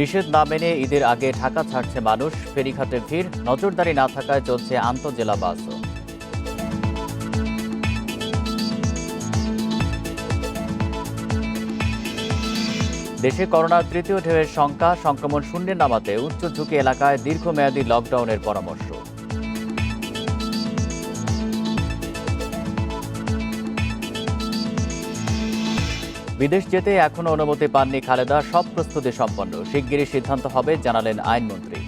নিষেধ না মেনে ঈদের আগে ঢাকা ছাড়ছে মানুষ, ফেরিঘাটে ভিড়, নজরদারি না থাকায় চলছে আন্তঃজেলা বাসও। দেশে করোনার তৃতীয় ঢেউয়ের শঙ্কা, সংক্রমণ শূন্যে নামাতে উচ্চ ঝুঁকি এলাকায় দীর্ঘমেয়াদী লকডাউনের পরামর্শ। বিদেশ যেতে এখনো অনুমতি পাননি খালেদা, সব প্রস্তুতি সম্পন্ন, শিগগিরই সিদ্ধান্ত হবে জানালেন আইনমন্ত্রী।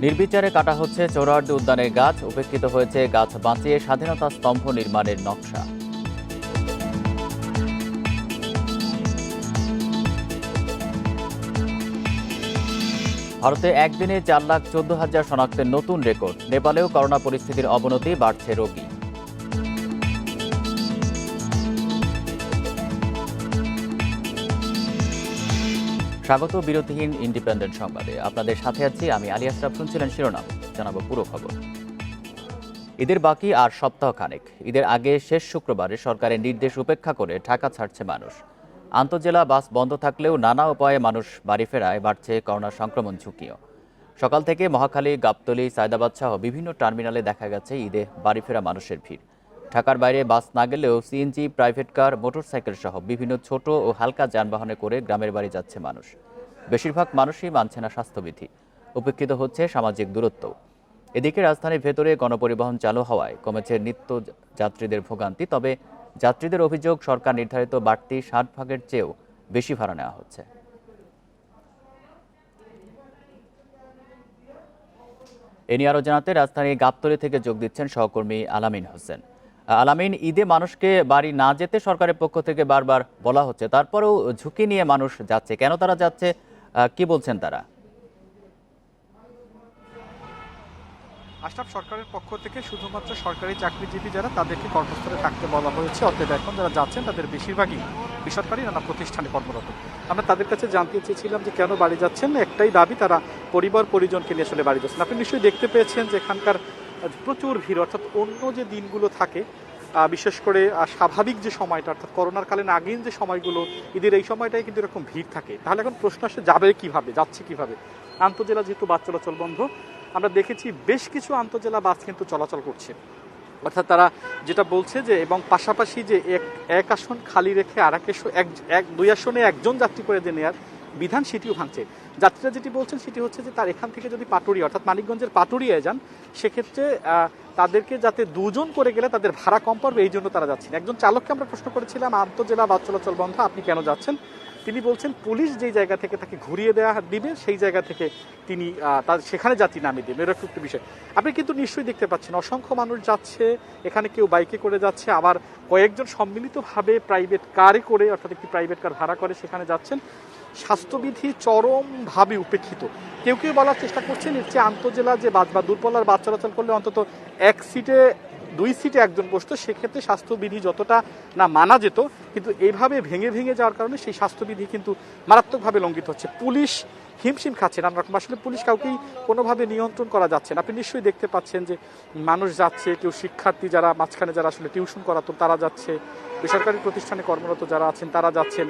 নির্বিচারে কাটা হচ্ছে চৌরাহার্দী উদ্যানের গাছ, উপেক্ষিত হয়েছে গাছ বাঁচিয়ে স্বাধীনতা স্তম্ভ নির্মাণের নকশা। ভারতে একদিনে 4,14,000 শনাক্তের নতুন রেকর্ড। নেপালেও করোনা পরিস্থিতির অবনতি, বাড়ছে রোগী। স্বাগত বিরতিহীন ইন্ডিপেন্ডেন্ট সংবাদে। আপনাদের সাথে আছি আমি আলী আশরাফ। শুনছিলেন শিরোনাম, জানাবো পুরো খবর। ঈদের বাকি আর সপ্তাহখানেক। ঈদের আগে শেষ শুক্রবারে সরকারের নির্দেশ উপেক্ষা করে ঢাকা ছাড়ছে মানুষ। আন্তঃজেলা বাস বন্ধ থাকলেও নানা উপায়ে মানুষ বাড়ি ফেরায় বাড়ছে করোনা সংক্রমণ ঝুঁকিও। সকাল থেকে মহাখালী, গাবতলী, সায়দাবাদ সহ বিভিন্ন টার্মিনালে দেখা গেছে ঈদে বাড়ি ফেরা মানুষের ভিড়। ঢাকার বাইরে বাস না গেলেও সিএনজি, প্রাইভেট কার, মোটরসাইকেল সহ বিভিন্ন ছোট ও হালকা যানবাহনে করে গ্রামের বাড়ি যাচ্ছে মানুষ। বেশিরভাগ মানুষই মানছে না স্বাস্থ্যবিধি, উপেক্ষিত হচ্ছে সামাজিক দূরত্ব। এদিকে রাজধানীর ভেতরে গণপরিবহন চালু হওয়ায় কমেছে নিত্য যাত্রীদের ভোগান্তি। তবে যাত্রীদের অভিযোগ, সরকার নির্ধারিত বাড়তি 60 ভাগের চেয়েও বেশি ভাড়া নেওয়া হচ্ছে। এ নিয়ে আরও জানাতে রাজধানীর গাবতলী থেকে যোগ দিচ্ছেন সহকর্মী আলামিন হোসেন। আলামিন, ঈদে মানুষকে বাড়ি না যেতে সরকারের পক্ষ থেকে বারবার বলা হচ্ছে, তারপরেও ঝুঁকি নিয়ে মানুষ যাচ্ছে, কেন তারা যাচ্ছে, কি বলছেন তারা? আশরাফ, সরকারের পক্ষ থেকে শুধুমাত্র সরকারি চাকরিজীবী যারা তাদেরকে কর্মস্থলে থাকতে বলা হয়েছে। অর্থাৎ এখন যারা যাচ্ছেন তাদের বেশিরভাগই বেসরকারি নানা প্রতিষ্ঠানে কর্মরত। আমরা তাদের কাছে জানতে চেয়েছিলাম যে কেন বাড়ি যাচ্ছেন। একটাই দাবি, তারা পরিবার পরিজনকে নিয়ে আসলে বাড়ি যাচ্ছেন। আপনি নিশ্চয়ই দেখতে পেয়েছেন যে এখানকার প্রচুর ভিড়। অর্থাৎ অন্য যে দিনগুলো থাকে, বিশেষ করে স্বাভাবিক যে সময়টা, অর্থাৎ করোনার কালীন আগের যে সময়গুলো, ঈদের এই সময়টাই কিন্তু এরকম ভিড় থাকে। তাহলে এখন প্রশ্ন আসে যাবে কিভাবে, যাচ্ছে কিভাবে? আন্তঃজেলা যেহেতু বাস চলাচল বন্ধ, আমরা দেখেছি বেশ কিছু আন্তঃজেলা বাস কিন্তু চলাচল করছে। অর্থাৎ তারা যেটা বলছে যে, এবং পাশাপাশি যে এক আসন খালি রেখে আর দুই আসনে একজন যাত্রী করে যে নেয়ার বিধান, সেটিও ভাঙছে। যাত্রীরা যেটি বলছেন সেটি হচ্ছে যে তার এখান থেকে যদি পাটুরিয়া অর্থাৎ মানিকগঞ্জের পাটুরিয়ায় যান, সেক্ষেত্রে তাদেরকে যাতে দুজন করে গেলে তাদের ভাড়া কম পড়বে, এই জন্য তারা যাচ্ছেন। একজন চালককে আমরা প্রশ্ন করেছিলাম, আন্তঃজেলা বাস চলাচল বন্ধ, আপনি কেন যাচ্ছেন? তিনি বলছেন পুলিশ যেই জায়গা থেকে তাকে ঘুরিয়ে দেওয়া দিবে সেই জায়গা থেকে তিনি সেখানে যাত্রী নামিয়ে দেবেন, এরকম একটা বিষয়। আপনি কিন্তু নিশ্চয়ই দেখতে পাচ্ছেন অসংখ্য মানুষ যাচ্ছে, এখানে কেউ বাইকে করে যাচ্ছে, আবার কয়েকজন সম্মিলিতভাবে প্রাইভেট কারে করে, অর্থাৎ একটি প্রাইভেট কার ভাড়া করে সেখানে যাচ্ছেন। স্বাস্থ্যবিধি চরমভাবে উপেক্ষিত। কেউ কেউ বলার চেষ্টা করছেন এর চেয়ে আন্তঃজেলা যে বাস বা দূরপাল্লার বাস চলাচল করলে অন্তত দুই সিটে একজন বসতো, সেক্ষেত্রে স্বাস্থ্যবিধি যতটা না মানা যেত, কিন্তু এইভাবে ভেঙে ভেঙে যাওয়ার কারণে সেই স্বাস্থ্যবিধি কিন্তু মারাত্মকভাবে লঙ্ঘিত হচ্ছে। পুলিশ হিমশিম খাচ্ছে নানা রকম। আসলে পুলিশ কাউকেই কোনোভাবে নিয়ন্ত্রণ করা যাচ্ছে না। আপনি নিশ্চয়ই দেখতে পাচ্ছেন যে মানুষ যাচ্ছে, কেউ শিক্ষার্থী যারা মাঝখানে যারা আসলে টিউশন করাতো তারা যাচ্ছে, বেসরকারি প্রতিষ্ঠানে কর্মরত যারা আছেন তারা যাচ্ছেন।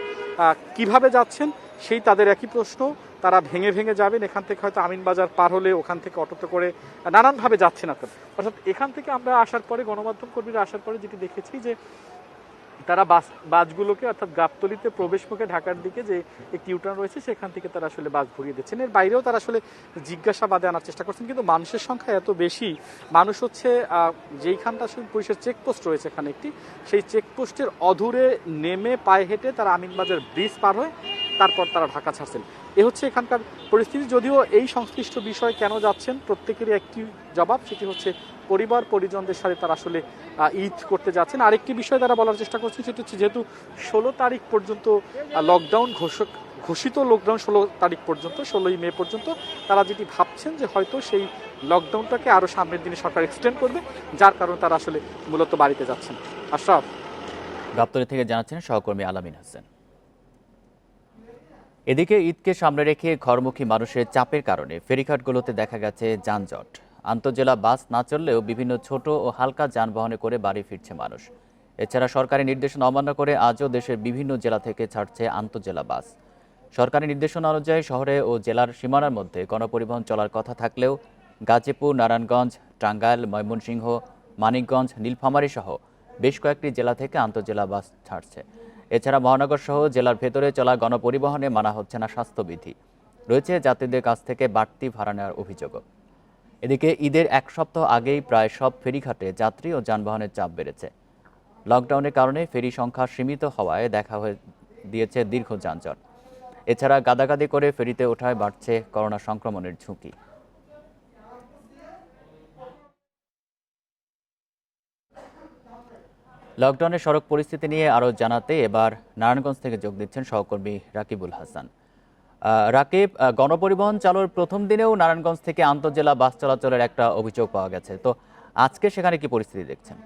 কিভাবে যাচ্ছেন সেই তাদের একই প্রশ্ন। তারা ভেঙে ভেঙে যাবেন, এখান থেকে হয়তো আমিনবাজার পার হলে ওখান থেকে অটোতে করে নানানভাবে যাচ্ছেন আপনার। অর্থাৎ এখান থেকে আমরা আসার পরে, গণমাধ্যম কর্মীরা আসার পরে যেটি দেখেছি যে তারা বাসগুলোকে, অর্থাৎ গাবতলীতে প্রবেশ মুখে ঢাকার দিকে যে একটি ইউটার্ন রয়েছে সেখান থেকে তারা আসলে বাস ঘুরিয়ে দিচ্ছেন। এর বাইরেও তারা আসলে জিজ্ঞাসাবাদে আনার চেষ্টা করছেন, কিন্তু মানুষের সংখ্যা এত বেশি, মানুষ হচ্ছে যেইখানটা আসলে পুলিশের চেকপোস্ট রয়েছে এখানে একটি, সেই চেকপোস্টের অদূরে নেমে পায়ে হেঁটে তারা আমিনবাজার ব্রিজ পার হয়ে তারপর তারা ঢাকা ছাড়ছেন। এ হচ্ছে এখানকার পরিস্থিতি। যদিও এই সংশ্লিষ্ট বিষয় কেন যাচ্ছেন প্রত্যেকেরই একটি জবাব, সেটি হচ্ছে পরিবার পরিজনদের সাথে তারা আসলে ঈদ করতে যাচ্ছেন। আরেকটি বিষয় তারা বলার চেষ্টা করছেন, সেটি হচ্ছে যেহেতু 16 তারিখ পর্যন্ত লকডাউন ঘোষিত, লকডাউন 16 তারিখ পর্যন্ত, 16ই মে পর্যন্ত, তারা যেটি ভাবছেন যে হয়তো সেই লকডাউনটাকে আরও সামনের দিনে সরকার এক্সটেন্ড করবে, যার কারণে তারা আসলে মূলত বাড়িতে যাচ্ছেন। আশরাফ, গাবতলী থেকে জানাচ্ছেন সহকর্মী আলামিন হোসেন। এদিকে ঈদকে সামনে রেখে ঘরমুখী মানুষের চাপের কারণে ফেরিঘাটগুলোতে দেখা গেছে যানজট। আন্তঃজেলা বাস না চললেও বিভিন্ন ছোট ও হালকা যানবাহনে করে বাড়ি ফিরছে মানুষ। এছাড়া সরকারি নির্দেশনা অমান্য করে আজও দেশের বিভিন্ন জেলা থেকে ছাড়ছে আন্তঃজেলা বাস। সরকারি নির্দেশনা অনুযায়ী শহরে ও জেলার সীমানার মধ্যে গণপরিবহন চলার কথা থাকলেও গাজীপুর, নারায়ণগঞ্জ, টাঙ্গাইল, ময়মনসিংহ, মানিকগঞ্জ, নীলফামারী সহ বেশ কয়েকটি জেলা থেকে আন্তঃজেলা বাস ছাড়ছে। এছাড়া মহানগর সহ জেলার ভেতরে চলা গণপরিবহনে মানা হচ্ছে না স্বাস্থ্যবিধি। রয়েছে যাত্রীদের কাছ থেকে বাড়তি ভাড়া নেওয়ার অভিযোগও। এদিকে ঈদের এক সপ্তাহ আগেই প্রায় সব ফেরিঘাটে যাত্রী ও যানবাহনের চাপ বেড়েছে। লকডাউনের কারণে ফেরি সংখ্যা সীমিত হওয়ায় দেখা হয়ে দিয়েছে দীর্ঘ যানজট। এছাড়া গাদাগাদি করে ফেরিতে ওঠায় বাড়ছে করোনা সংক্রমণের ঝুঁকি। লকডাউনের সড়ক পরিস্থিতি নিয়ে আরও জানাতে এবার নারায়ণগঞ্জ থেকে যোগ দিচ্ছেন সহকর্মী রাকিবুল হাসান। রাকিব, গণপরিবহন চালুর প্রথম দিনেও নারায়ণগঞ্জ থেকে আন্তঃজেলা বাস চলাচলের একটা অভিযোগ পাওয়া গেছে, তো আজকে সেখানে কি পরিস্থিতি দেখছেন?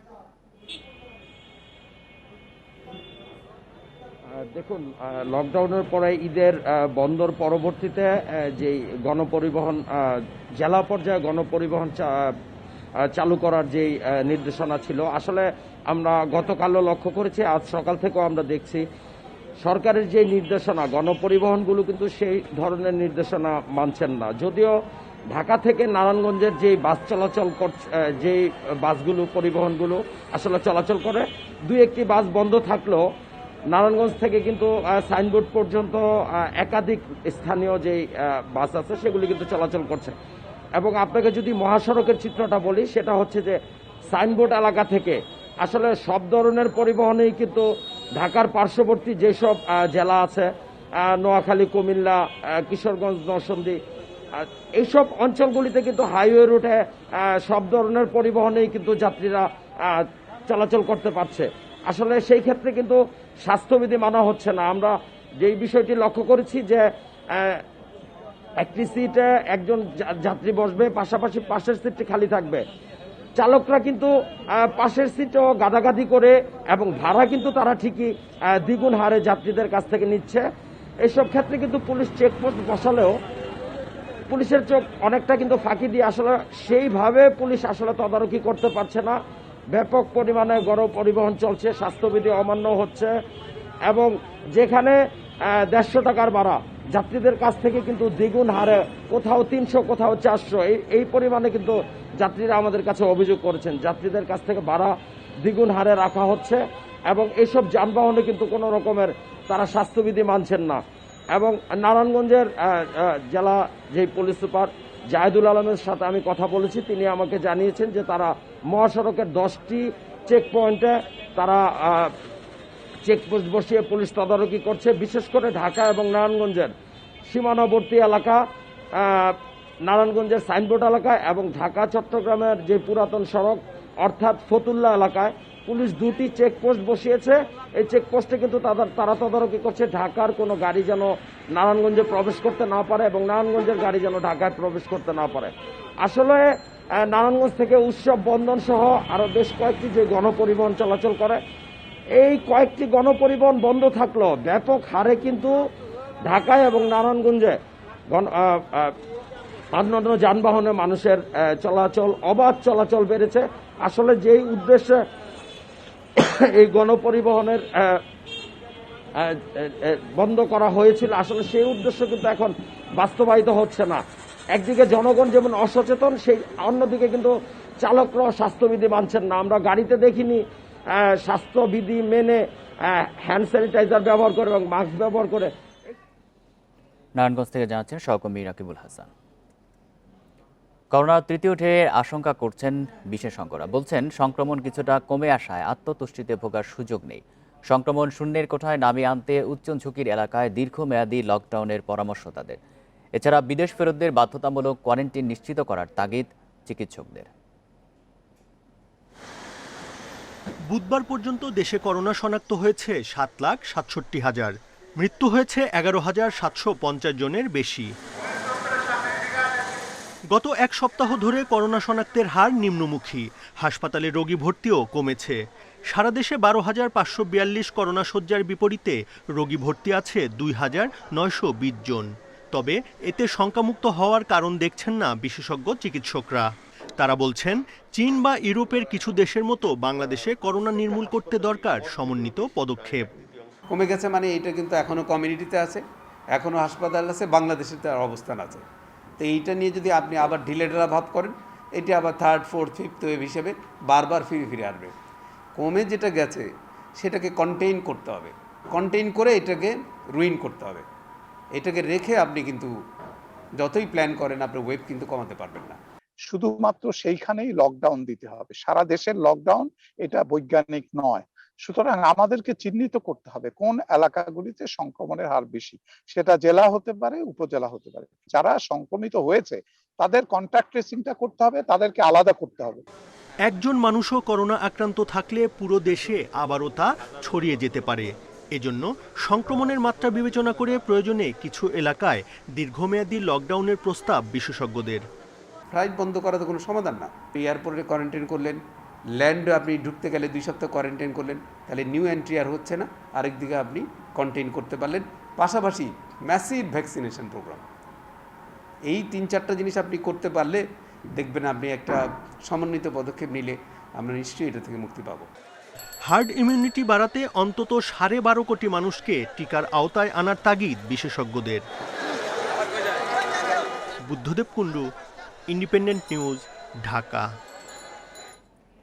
দেখুন, লকডাউনের পরে ঈদের বন্দর পরবর্তীতে যে গণপরিবহন জেলা পর্যায়ে গণপরিবহন চালু করার যে নির্দেশনা ছিল, আসলে আমরা গতকালও লক্ষ্য করেছি, আজ সকাল থেকেও আমরা দেখছি সরকারের যে নির্দেশনা, গণপরিবহনগুলো কিন্তু সেই ধরনের নির্দেশনা মানছেন না। যদিও ঢাকা থেকে নারায়ণগঞ্জের যে বাস চলাচল করছে, যে বাসগুলো পরিবহনগুলো আসলে চলাচল করে, দুই একটি বাস বন্ধ থাকলেও নারায়ণগঞ্জ থেকে কিন্তু সাইনবোর্ড পর্যন্ত একাধিক স্থানীয় যে বাস আছে সেগুলি কিন্তু চলাচল করছে। এবং আপনাকে যদি মহাসড়কের চিত্রটা বলি, সেটা হচ্ছে যে সাইনবোর্ড এলাকা থেকে আসলে সব ধরনের পরিবহনেই কিন্তু ঢাকার পার্শ্ববর্তী যেসব জেলা আছে, নোয়াখালী, কুমিল্লা, কিশোরগঞ্জ, নরসিংদী, এইসব অঞ্চলগুলিতে কিন্তু হাইওয়ে রুটে সব ধরনের পরিবহনেই কিন্তু যাত্রীরা চলাচল করতে পারছে। আসলে সেই ক্ষেত্রে কিন্তু স্বাস্থ্যবিধি মানা হচ্ছে না। আমরা যেই বিষয়টি লক্ষ্য করেছি যে একটি সিটে একজন যাত্রী বসবে, পাশাপাশি পাশের সিটটি খালি থাকবে। চালকরা কিন্তু পাশের সিটও গাদাগাদি করে এবং ভাড়া কিন্তু তারা ঠিকই দ্বিগুণ হারে যাত্রীদের কাছ থেকে নিচ্ছে। এইসব ক্ষেত্রে কিন্তু পুলিশ চেকপোস্ট বসালেও পুলিশের চোখ অনেকটা কিন্তু ফাঁকি দিয়ে আসলে সেইভাবে পুলিশ আসলে তদারকি করতে পারছে না। ব্যাপক পরিমাণে গণপরিবহন চলছে, স্বাস্থ্যবিধি অমান্য হচ্ছে এবং যেখানে 150 টাকার ভাড়া যাত্রীদের কাছ থেকে কিন্তু দ্বিগুণ হারে, কোথাও 300, কোথাও 400, এই পরিমাণে কিন্তু যাত্রীরা আমাদের কাছে অভিযোগ করেছেন। যাত্রীদের কাছ থেকে ভাড়া দ্বিগুণ হারে রাখা হচ্ছে এবং এইসব যানবাহনে কিন্তু কোনো রকমের তারা স্বাস্থ্যবিধি মানছেন না। এবং নারায়ণগঞ্জের জেলা যে পুলিশ সুপার জাহিদুল আলমের সাথে আমি কথা বলেছি, তিনি আমাকে জানিয়েছেন যে তারা মহাসড়কের 10টি চেক পয়েন্টে তারা চেকপোস্ট বসিয়ে পুলিশ তদারকি করছে। বিশেষ করে ঢাকা এবং নারায়ণগঞ্জের সীমানাবর্তী এলাকা, নারায়ণগঞ্জের সাইনবোর্ড এলাকা এবং ঢাকা চট্টগ্রামের যে পুরাতন সড়ক অর্থাৎ ফতুল্লা এলাকায় পুলিশ 2টি চেকপোস্ট বসিয়েছে। এই চেকপোস্টে কিন্তু তারা তদারকি করছে ঢাকার কোনো গাড়ি যেন নারায়ণগঞ্জে প্রবেশ করতে না পারে এবং নারায়ণগঞ্জের গাড়ি যেন ঢাকায় প্রবেশ করতে না পারে। আসলে নারায়ণগঞ্জ থেকে উৎসব, বন্ধন সহ আরো বেশ কয়েকটি যে গণপরিবহন চলাচল করে, এই কয়েকটি গণপরিবহন বন্ধ থাকলেও ব্যাপক হারে কিন্তু ঢাকায় এবং নারায়ণগঞ্জে অন্যান্য যানবাহনে মানুষের চলাচল, অবাধ চলাচল বেড়েছে। আসলে যেই উদ্দেশ্যে এই গণপরিবহনের বন্ধ করা হয়েছিল, আসলে সেই উদ্দেশ্য কিন্তু এখন বাস্তবায়িত হচ্ছে না। একদিকে জনগণ যেমন অসচেতন, সেই অন্যদিকে কিন্তু চালকরাও স্বাস্থ্যবিধি মানছেন না। আমরা গাড়িতে দেখিনি স্বাস্থ্যবিধি মেনে হ্যান্ড স্যানিটাইজার ব্যবহার করে এবং মাস্ক ব্যবহার করে। নারায়ণগঞ্জ থেকে জানাচ্ছেন সহকর্মী রাকিবুল হাসান। করোনার তৃতীয় ঢেউয়ের আশঙ্কা করছেন বিশেষজ্ঞরা। বলছেন সংক্রমণ কিছুটা কমে আসায় আত্মতুষ্টিতে ভোগার সুযোগ নেই। সংক্রমণ শূন্যের কোঠায় নামিয়ে আনতে উচ্চ ঝুঁকির এলাকায় দীর্ঘমেয়াদী লকডাউনের পরামর্শ তাদের। এছাড়া বিদেশ ফেরতদের বাধ্যতামূলক কোয়ারেন্টিন নিশ্চিত করার তাগিদ চিকিৎসকদের। বুধবার পর্যন্ত দেশে করোনা শনাক্ত হয়েছে 7,67,000, মৃত্যু হয়েছে 11,750 জনের বেশি। গত এক সপ্তাহ ধরে করোনা শনাক্তের হার নিম্নমুখী, হাসপাতালে রোগী ভর্তিও কমেছে। সারা দেশে 12,542 করোনা শয্যার বিপরীতে রোগী ভর্তি আছে 2,920 জন। তবে এতে শঙ্কামুক্ত হওয়ার কারণ দেখছেন না বিশেষজ্ঞ চিকিৎসকরা। তারা বলছেন, চীন বা ইউরোপের কিছু দেশের মতো বাংলাদেশে করোনা নির্মূল করতে দরকার সমন্বিত পদক্ষেপ। কমে গেছে মানে এটা কিন্তু এখনও কমিউনিটিতে আছে, এখনও হাসপাতাল আছে, বাংলাদেশের তার অবস্থান আছে। তো এইটা নিয়ে যদি আপনি আবার ঢিলেঢালা ভাব করেন, এটি আবার থার্ড ফোর্থ ফিফথ ওয়েভ হিসেবে বারবার ফিরে ফিরে আসবে। কমে যেটা গেছে সেটাকে কন্টেইন করতে হবে, কন্টেইন করে এটাকে রুইন করতে হবে। এটাকে রেখে আপনি কিন্তু যতই প্ল্যান করেন আপনি ওয়েভ কিন্তু কমাতে পারবেন না। শুধুমাত্র সেইখানেই লকডাউন দিতে হবে, সারা দেশের লকডাউন এটা বৈজ্ঞানিক নয়। সুতরাং আমাদেরকে চিহ্নিত করতে হবে কোন এলাকাগুলিতে সংক্রমণের হার বেশি, সেটা জেলা হতে পারে, উপজেলা হতে পারে। যারা সংক্রমিত হয়েছে তাদের কন্ট্যাক্ট ট্রেসিংটা করতে হবে, তাদেরকে আলাদা করতে হবে। একজন মানুষও করোনা আক্রান্ত থাকলে পুরো দেশে আবারও তা ছড়িয়ে যেতে পারে। এজন্য সংক্রমণের মাত্রা বিবেচনা করে প্রয়োজনে কিছু এলাকায় দীর্ঘমেয়াদী লকডাউনের প্রস্তাব বিশেষজ্ঞদের। ফ্লাইট বন্ধ করা তো কোনো সমাধান না। এয়ারপোর্টে কোয়ারেন্টাইন করলেন, ল্যান্ডে আপনি ঢুকতে গেলে 2 সপ্তাহ কোয়ারেন্টাইন করলেন, তাহলে নিউ এন্ট্রি আর হচ্ছে না। আরেকদিকে আপনি কন্টেইন করতে পারলেন, পাশাপাশি ম্যাসিভ ভ্যাকসিনেশন প্রোগ্রাম। এই 3-4টা জিনিস আপনি করতে পারলে দেখবেন আপনি একটা সমন্বিত পদক্ষেপ নিলে আমরা নিশ্চয়ই এটা থেকে মুক্তি পাবো। হার্ড ইমিউনিটি বাড়াতে অন্তত 12.5 কোটি মানুষকে টিকার আওতায় আনার তাগিদ বিশেষজ্ঞদের। Buddhadeb Kundu, independent news, Dhaka.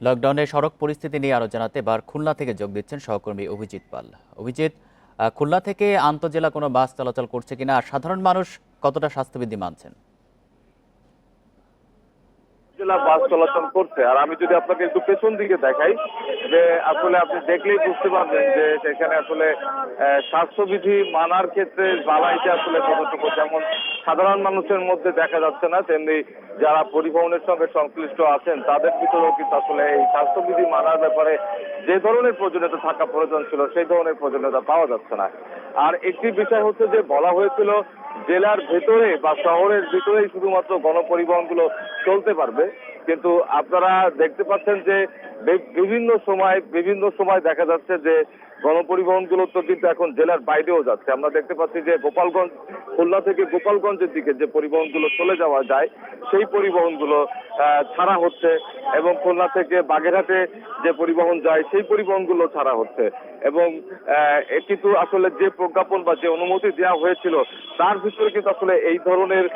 লকডাউনে সড়ক পরিস্থিতি নিয়ে আরো জানাতে এবার খুলনা থেকে যোগ দিচ্ছেন সহকর্মী অভিজিৎ পাল। অভিজিৎ, খুলনা থেকে আন্তজেলা কোনো বাস চলাচল করছে কিনা, আর সাধারণ মানুষ কতটা স্বাস্থ্যবিধি মানছেন? জেলা বাস চলাচল করছে। আর আমি যদি আপনাকে একটু পেছন দিকে দেখাই, যে আসলে আপনি দেখলেই বুঝতে পারবেন যে সেখানে আসলে স্বাস্থ্যবিধি মানার ক্ষেত্রে বালাইতে আসলে কতটুকু, যেমন সাধারণ মানুষের মধ্যে দেখা যাচ্ছে না, তেমনি যারা পরিবহনের সঙ্গে সংশ্লিষ্ট আছেন তাদের ভিতরেও কিন্তু আসলে এই স্বাস্থ্যবিধি মানার ব্যাপারে যে ধরনের প্রয়োজনীয়তা থাকা প্রয়োজন ছিল সেই ধরনের প্রয়োজনীয়তা পাওয়া যাচ্ছে না। আর একটি বিষয় হচ্ছে যে বলা হয়েছিল জেলার ভেতরে বা শহরের ভিতরেই শুধুমাত্র গণপরিবহনগুলো চলতে পারবে, কিন্তু আপনারা দেখতে পাচ্ছেন যে বিভিন্ন সময় দেখা যাচ্ছে যে গণপরিবহনগুলো তো কিন্তু এখন জেলার বাইরেও যাচ্ছে। আমরা দেখতে পাচ্ছি যে গোপালগঞ্জ, খুলনা থেকে গোপালগঞ্জের দিকে যে পরিবহনগুলো চলে যাওয়া যায় সেই পরিবহনগুলো ছাড়া হচ্ছে, এবং খুলনা থেকে বাগেরহাটে যে পরিবহন যায় সেই পরিবহনগুলো ছাড়া হচ্ছে। এবং কিন্তু আসলে যে প্রজ্ঞাপন বা যে অনুমতি দেওয়া হয়েছিল তার ভিতরে কিন্তু আসলে এই ধরনের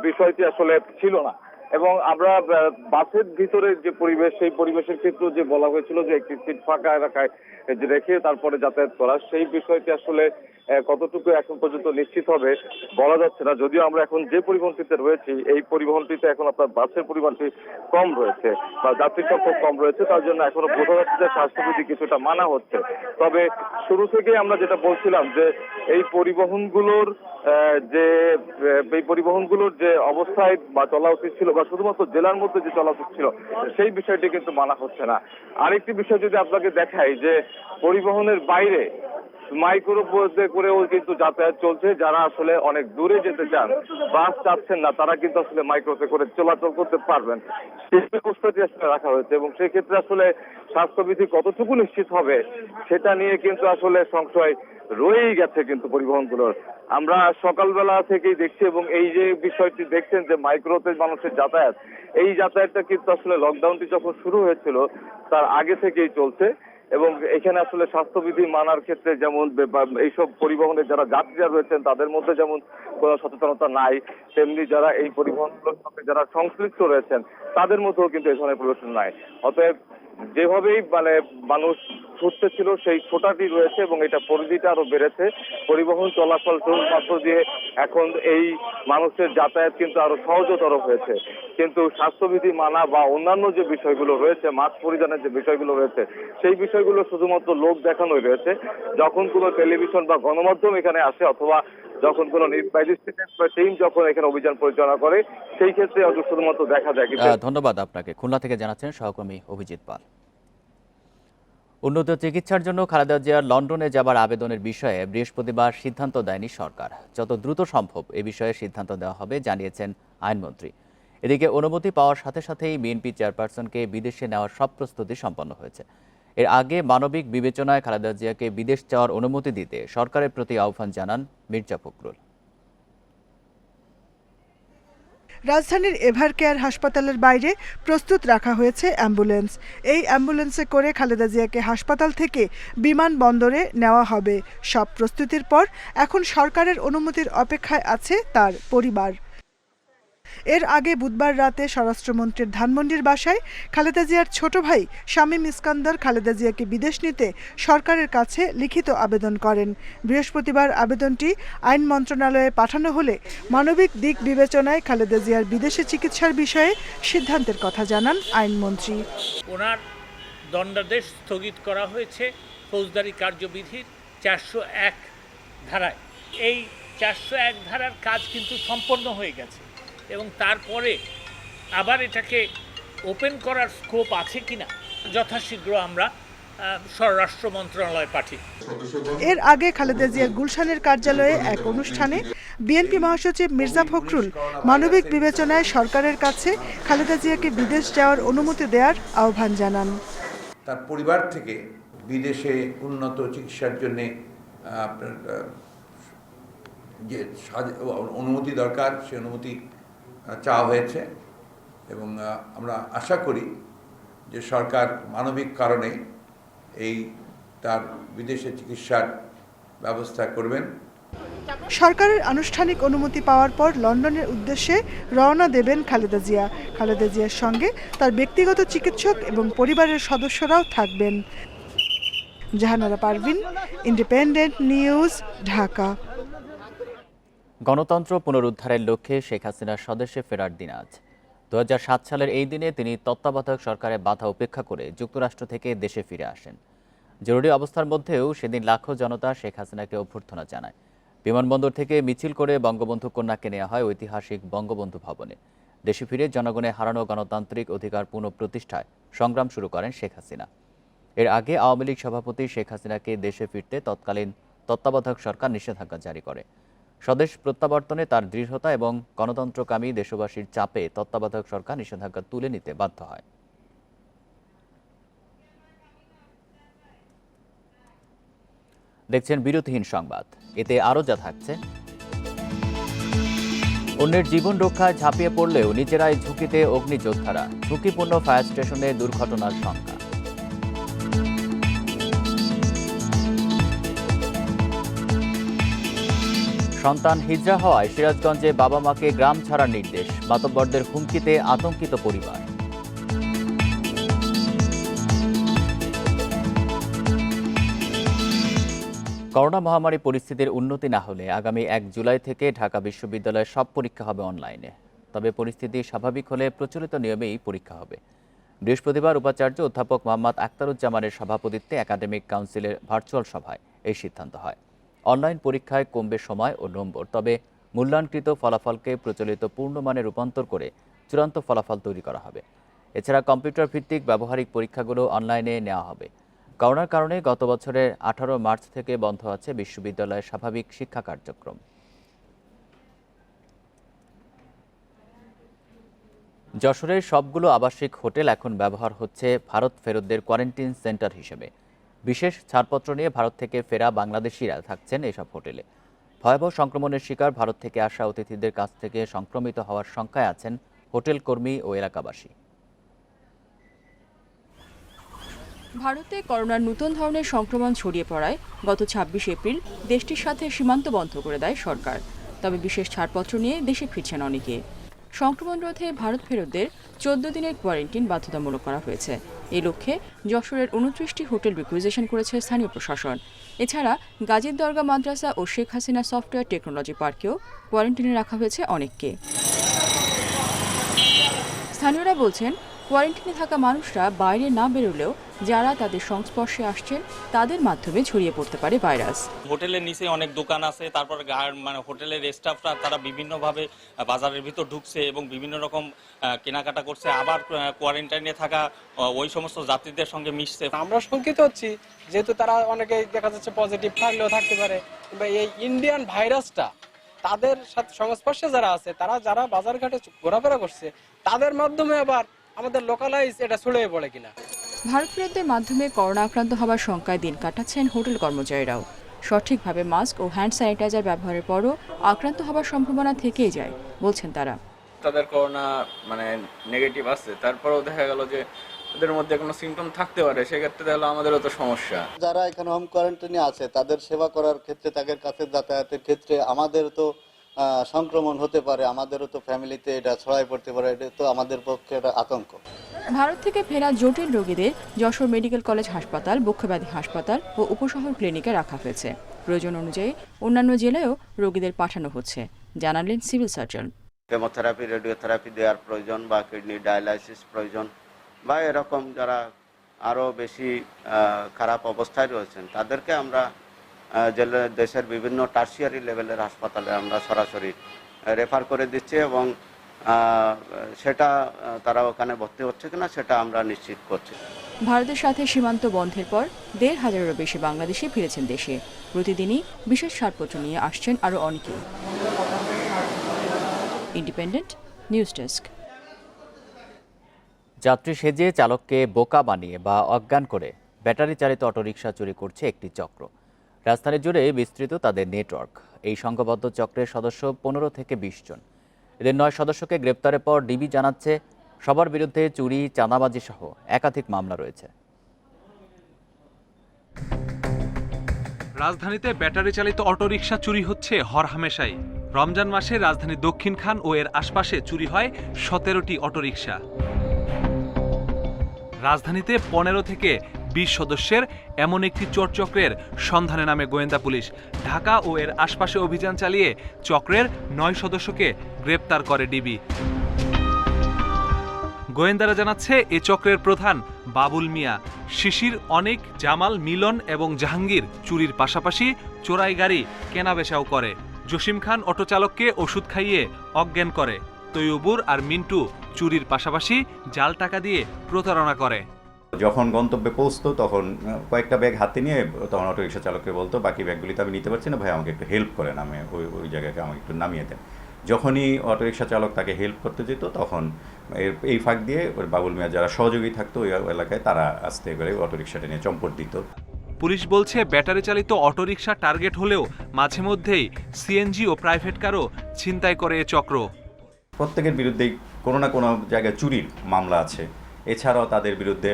বিষয়টি আসলে ছিল না। এবং আমরা বাসের ভিতরে যে পরিবেশ, সেই পরিবেশের ক্ষেত্রেও যে বলা হয়েছিল যে একটি সিট ফাঁকা এলাকায় রেখে তারপরে যাতায়াত করা, সেই বিষয়টি আসলে কতটুকু এখন পর্যন্ত নিশ্চিত হবে বলা যাচ্ছে না। যদিও আমরা এখন যে পরিবহনটিতে রয়েছি এই পরিবহনটিতে এখন আপনার বাসের পরিমাণটি কম রয়েছে বা যাত্রীর সংখ্যা কম রয়েছে, তার জন্য এখনো বোঝা যাচ্ছে যে স্বাস্থ্যবিধি কিছুটা মানা হচ্ছে। তবে শুরু থেকেই আমরা যেটা বলছিলাম যে এই পরিবহনগুলোর যে অবস্থায় বা চলা উচিত ছিল বা শুধুমাত্র জেলার মধ্যে যে চলা উচিত ছিল সেই বিষয়টি কিন্তু মানা হচ্ছে না। আরেকটি বিষয় যদি আপনাকে দেখাই, যে পরিবহনের বাইরে মাইক্রো করেও কিন্তু যাতায়াত চলছে। যারা আসলে অনেক দূরে যেতে চান, বাস চাচ্ছেন না, তারা কিন্তু আসলে মাইক্রোতে করে চলাচল করতে পারবেন, সেই ব্যবস্থাটি আসলে রাখা হয়েছে। এবং সেক্ষেত্রে আসলে স্বাস্থ্যবিধি কতটুকু নিশ্চিত হবে সেটা নিয়ে কিন্তু আসলে সংশয় রয়েই গেছে কিন্তু পরিবহনগুলোর। আমরা সকালবেলা থেকেই দেখছি, এবং এই যে বিষয়টি দেখছেন যে মাইক্রোতে মানুষের যাতায়াত, এই যাতায়াতটা কিন্তু আসলে লকডাউনটি যখন শুরু হয়েছিল তার আগে থেকেই চলছে। এবং এখানে আসলে স্বাস্থ্যবিধি মানার ক্ষেত্রে যেমন এইসব পরিবহনের যারা যাত্রীরা রয়েছেন তাদের মধ্যে যেমন কোনো সচেতনতা নাই, তেমনি যারা এই পরিবহনগুলোর সাথে যারা সংশ্লিষ্ট রয়েছেন তাদের মধ্যেও কিন্তু এই ধরনের পরিবেশন নাই। অতএব যেভাবেই মানুষ ছুটতে ছিল সেই ছোটাটি রয়েছে, এবং এটা পরিধিটা আরো বেড়েছে। পরিবহন চলাচল মাত্র দিয়ে এখন এই মানুষের যাতায়াত কিন্তু আরো সহজতর হয়েছে। কিন্তু স্বাস্থ্যবিধি মানা বা অন্যান্য যে বিষয়গুলো রয়েছে, মাস্ক পরিধানের যে বিষয়গুলো রয়েছে, সেই বিষয়গুলো শুধুমাত্র লোক দেখানোই রয়েছে। যখন কোনো টেলিভিশন বা গণমাধ্যম এখানে আসে, অথবা যখন কোনো ম্যাজিস্ট্রেট বা টিম যখন এখানে অভিযান পরিচালনা করে, সেই ক্ষেত্রে শুধুমাত্র দেখা যায়। ধন্যবাদ আপনাকে। খুলনা থেকে জানাচ্ছেন সহকর্মী অভিজিৎ পাল। উন্নত চিকিৎসার জন্য খালেদা জিয়ার লন্ডনে যাবার আবেদনের বিষয়ে বৃহস্পতিবার সিদ্ধান্ত দেয়নি সরকার। যত দ্রুত সম্ভব এ বিষয়ে সিদ্ধান্ত দেওয়া হবে জানিয়েছেন আইনমন্ত্রী। এদিকে অনুমতি পাওয়ার সাথে সাথেই বিএনপি চেয়ারপারসনকে বিদেশে নেওয়ার সব প্রস্তুতি সম্পন্ন হয়েছে। এর আগে মানবিক বিবেচনায় খালেদা জিয়াকে বিদেশ যাওয়ার অনুমতি দিতে সরকারের প্রতি আহ্বান জানান মির্জা ফখরুল। রাজধানীর এভার কেয়ার হাসপাতালের বাইরে প্রস্তুত রাখা হয়েছে অ্যাম্বুলেন্স। এই অ্যাম্বুলেন্সে করে খালেদা জিয়াকে হাসপাতাল থেকে বিমানবন্দরে নেওয়া হবে। সব প্রস্তুতির পর এখন সরকারের অনুমতির অপেক্ষায় আছে তার পরিবার। এর আগে বুধবার রাতে স্বরাষ্ট্রমন্ত্রীর ধানমন্ডির বাসায় খালেদা জিয়ার ছোট ভাই শামীম ইস্কান্দার খালেদা জিয়াকে বিদেশ নিতে সরকারের কাছে লিখিত আবেদন করেন। বৃহস্পতিবার আবেদনটি আইন মন্ত্রণালয়ে পাঠানো হলে মানবিক দিক বিবেচনায় খালেদা জিয়ার বিদেশে চিকিৎসার বিষয়ে সিদ্ধান্তের কথা জানান আইনমন্ত্রী। ওনার দণ্ডাদেশ স্থগিত করা হয়েছে ফৌজদারি কার্যবিধির 401 ধারায়। এই 401 ধারার কাজ কিন্তু সম্পন্ন হয়ে গেছে এবং তারপরে আবার এটাকে ওপেন করার স্কোপ আছে কিনা যথাশীঘ্র আমরা স্বরাষ্ট্র মন্ত্রণালয়ে পাঠাই। এর আগে খালেদা জিয়ার গুলশানের কার্যালয়ে এক অনুষ্ঠানে বিএনপি মহাসচিব মির্জা ফখরুল মানবিক বিবেচনায় সরকারের কাছে খালেদা জিয়াকে বিদেশ যাওয়ার অনুমতি দেওয়ার আহ্বান জানান। তার পরিবার থেকে বিদেশে উন্নত চিকিৎসার জন্য আপনার যে অনুমতি দরকার সে অনুমতি চাওয়া হয়েছে এবং আমরা আশা করি যে সরকার মানবিক কারণে এই তার বিদেশে চিকিৎসার ব্যবস্থা করবেন। সরকারের আনুষ্ঠানিক অনুমতি পাওয়ার পর লন্ডনের উদ্দেশ্যে রওনা দেবেন খালেদা জিয়া। খালেদা জিয়ার সঙ্গে তার ব্যক্তিগত চিকিৎসক এবং পরিবারের সদস্যরাও থাকবেন। Jahanara Parvin, independent news, Dhaka. গণতন্ত্র পুনরুদ্ধারের লক্ষ্যে শেখ হাসিনার স্বদেশে ফেরার দিন আজ। 2007 সালের এই দিনে তিনি তত্ত্বাবধায়ক সরকারের বাধা উপেক্ষা করে যুক্তরাষ্ট্র থেকে দেশে ফিরে আসেন। জরুরি অবস্থার মধ্যেও সেদিন লাখো জনতা শেখ হাসিনাকে অভ্যর্থনা জানায়। বিমানবন্দর থেকে মিছিল করে বঙ্গবন্ধু কন্যাকে নেওয়া হয় ঐতিহাসিক বঙ্গবন্ধু ভবনে। দেশে ফিরে জনগণের হারানো গণতান্ত্রিক অধিকার পুনঃপ্রতিষ্ঠায় সংগ্রাম শুরু করেন শেখ হাসিনা। এর আগে আওয়ামী লীগ সভাপতি শেখ হাসিনাকে দেশে ফিরতে তৎকালীন তত্ত্বাবধায়ক সরকার নিষেধাজ্ঞা জারি করে। স্বদেশ প্রত্যাবর্তনে তার দৃঢ়তা এবং গণতন্ত্রকামী দেশবাসীর চাপে তত্ত্বাবধায়ক সরকার নিষেধাজ্ঞা তুলে নিতে বাধ্য হয়। দেখছেন বিরতিহীন সংবাদ। এতে আরও যা থাকছে: অন্যের জীবন রক্ষায় ঝাঁপিয়ে পড়লেও নিজেরাই ঝুঁকিতে অগ্নিযোদ্ধারা, ঝুঁকিপূর্ণ ফায়ার স্টেশনে দুর্ঘটনার সংখ্যা। সন্তান হিজড়া হওয়ায় সিরাজগঞ্জে বাবা মাকে গ্রাম ছাড়ার নির্দেশ, মাতব্বরদের হুমকিতে আতঙ্কিত পরিবার। করোনা মহামারী পরিস্থিতির উন্নতি না হলে আগামী 1 জুলাই থেকে ঢাকা বিশ্ববিদ্যালয়ের সব পরীক্ষা হবে অনলাইনে। তবে পরিস্থিতি স্বাভাবিক হলে প্রচলিত নিয়মেই পরীক্ষা হবে। বৃহস্পতিবার উপাচার্য অধ্যাপক মোহাম্মদ আখতারুজ্জামানের সভাপতিত্বে একাডেমিক কাউন্সিলের ভার্চুয়াল সভায় এই সিদ্ধান্ত হয়। অনলাইন পরীক্ষায় কমবে সময় ও নম্বর, তবে মূল্যায়নকৃত ফলাফলকে প্রচলিত পূর্ণমানে রূপান্তর করে চূড়ান্ত ফলাফল তৈরি করা হবে। এছাড়া কম্পিউটার ভিত্তিক ব্যবহারিক পরীক্ষাগুলো অনলাইনে নেওয়া হবে। করোনার কারণে গত বছরের 18 মার্চ থেকে বন্ধ আছে বিশ্ববিদ্যালয়ের স্বাভাবিক শিক্ষা কার্যক্রম। যশোরের সবগুলো আবাসিক হোটেল এখন ব্যবহার হচ্ছে ভারত ফেরতদের কোয়ারেন্টিন সেন্টার হিসেবে। বিশেষ ছাড়পত্র নিয়ে ভারত থেকে ফেরা বাংলাদেশিরা থাকছেন এসব হোটেলে। ভয়াবহ সংক্রমণের শিকার ভারত থেকে আসা অতিথিদের কাছ থেকে সংক্রমিত হওয়ার শঙ্কায় আছেন হোটেল কর্মী ও এলাকাবাসী। ভারতে করোনার নতুন ধরনের সংক্রমণ ছড়িয়ে পড়ায় গত 26 এপ্রিল দেশটির সাথে সীমান্ত বন্ধ করে দেয় সরকার। তবে বিশেষ ছাড়পত্র নিয়ে দেশে ফিরছেন অনেকে। সংক্রমণ রোধে ভারত ফেরতদের 14 দিনের কোয়ারেন্টিন বাধ্যতামূলক করা হয়েছে। এই লক্ষ্যে যশোরের 29টি হোটেল রিকুইজিশন করেছে স্থানীয় প্রশাসন। এছাড়া গাজীর দরগা মাদ্রাসা ও শেখ হাসিনা সফটওয়্যার টেকনোলজি পার্কেও কোয়ারেন্টিনে রাখা হয়েছে অনেককে। স্থানীয়রা বলছেন, কোয়ারেন্টিনে থাকা মানুষরা বাইরে না বেরোলেও যারা তাদের সংস্পর্শে আসছেন তাদের মাধ্যমে ছড়িয়ে পড়তে পারে ভাইরাস। হোটেলের নিচে অনেক দোকান আছে, তারপর হোটেলের স্টাফরা তারা বিভিন্নভাবে বাজারের ভিতর ঢুকছে এবং বিভিন্ন রকম কেনাকাটা করছে, আবার কোয়ারেন্টাইনে থাকা ওই সমস্ত যাত্রীদের সঙ্গে মিশছে। আমরা শঙ্কিত হচ্ছি, যেহেতু তারা অনেকেই দেখা যাচ্ছে পজিটিভ থাকলেও থাকতে পারে, কিংবা এই ইন্ডিয়ান ভাইরাসটা তাদের সাথে সংস্পর্শে যারা আছে, তারা যারা বাজারঘাটে ঘোরাফেরা করছে তাদের মাধ্যমে আবার আমাদের লোকালাইজ এটা ছড়িয়ে পড়ে কিনা। ভারত ফেরতদের মাধ্যমে করোনা আক্রান্ত হওয়ার শঙ্কায় দিন কাটাচ্ছেন হোটেল কর্মচারীরাও। সঠিকভাবে মাস্ক ও হ্যান্ড স্যানিটাইজার ব্যবহারের পরও আক্রান্ত হওয়ার সম্ভাবনা থেকেই যায় বলছেন তারা। তাদের করোনা মানে নেগেটিভ আসছে, তারপরেও দেখা গেল যে ওদের মধ্যে কোনো সিমটম থাকতে পারে, সেক্ষেত্রে তাহলে আমাদেরও তো সমস্যা। যারা এখানে হোম কোয়ারেন্টাইনে আছে তাদের সেবা করার ক্ষেত্রে, তাদের কাছে যাতায়াতের ক্ষেত্রে আমাদের তো সংক্রমণ হতে পারে, আমাদেরও তো ফ্যামিলিতে এটা ছড়াই পড়তে পারে, এটা তো আমাদের পক্ষে একটা আতঙ্ক। ভারত থেকে ফেরা জটিল রোগীদের যশোর মেডিকেল কলেজ হাসপাতাল, বক্ষব্যাধি হাসপাতাল ও উপশহর ক্লিনিকে রাখা হয়েছে। প্রয়োজন অনুযায়ী অন্যান্য জেলায়ও রোগীদের পাঠানো হচ্ছে, জানালেন সিভিল সার্জন। কেমোথেরাপি, রেডিওথেরাপি দেওয়ার প্রয়োজন বা কিডনি ডায়ালাইসিস প্রয়োজন বা এরকম যারা আরও বেশি খারাপ অবস্থায় রয়েছেন তাদেরকে আমরা দেশের বিভিন্ন টার্সিয়ারি লেভেলের হাসপাতালে আমরা সরাসরি রেফার করে দিচ্ছি এবং সেটা তারা ওখানে ভর্তি হচ্ছে কিনা সেটা আমরা নিশ্চিত করছি। ভারতের সাথে সীমান্ত বন্ধের পর ১৫০০-এরও বেশি বাংলাদেশি ফিরেছেন দেশে। প্রতিদিনই বিশেষ ছাড়পত্র নিয়ে আসছেন আরও অনেকে। Independent news desk. যাত্রী সেজে চালককে বোকা বানিয়ে বা অজ্ঞান করে ব্যাটারি চালিত অটোরিকশা চুরি করছে একটি চক্র। রাজধানী জুড়ে বিস্তৃত তাদের নেটওয়ার্ক। এই সংঘবদ্ধ চক্রের সদস্য ১৫ থেকে ২০ জন। এদের ৯ সদস্যকে গ্রেপ্তারের পর ডিবি জানাচ্ছে সবার বিরুদ্ধে চুরি, চাঁদাবাজি সহ একাধিক মামলা রয়েছে। রাজধানীতে ব্যাটারি চালিত অটোরিকশা চুরি হচ্ছে হরহামেশাই। রমজান মাসে রাজধানীর দক্ষিণখান ও এর আশপাশে চুরি হয় ১৭টি অটোরিকশা। রাজধানীতে ১৫ থেকে ২০ সদস্যের এমন একটি চোর চক্রের সন্ধানে নামে গোয়েন্দা পুলিশ। ঢাকা ও এর আশপাশে অভিযান চালিয়ে চক্রের ৯ সদস্যকে গ্রেপ্তার করে ডিবি। গোয়েন্দারা জানাচ্ছে এ চক্রের প্রধান বাবুল মিয়া। শিশির, অনেক, জামাল, মিলন এবং জাহাঙ্গীর চুরির পাশাপাশি চোরাই গাড়ি কেনাবেচাও করে। জসিম খান অটো চালককে ওষুধ খাইয়ে অজ্ঞান করে। তৈয়বুর আর মিন্টু চুরির পাশাপাশি জাল টাকা দিয়ে প্রতারণা করে। যখন গন্তব্যে পৌঁছতো তখন কয়েকটা ব্যাগ হাতে নিয়ে তখন অটোরিকশা চালককে বলতো বাকি ব্যাগগুলি তো আমি নিতে পারছি না, ভাই আমাকে একটু হেল্প করেন, আমি ওই জায়গাকে আমাকে একটু নামিয়ে দেন। যখনই অটোরিকশা চালক তাকে হেল্প করতে যেত তখন এই ফাঁক দিয়ে বাবুল মিয়া যারা সহযোগী থাকতো ওই এলাকায় তারা আস্তে করে অটোরিকশাটা নিয়ে চম্পট দিত। পুলিশ বলছে ব্যাটারি চালিত অটোরিকশা টার্গেট হলেও মাঝে মধ্যেই সিএনজি ও প্রাইভেট কারও ছিনতাই করে এ চক্র। প্রত্যেকের বিরুদ্ধেই কোনো না কোনো জায়গায় চুরির মামলা আছে, এছাড়াও তাদের বিরুদ্ধে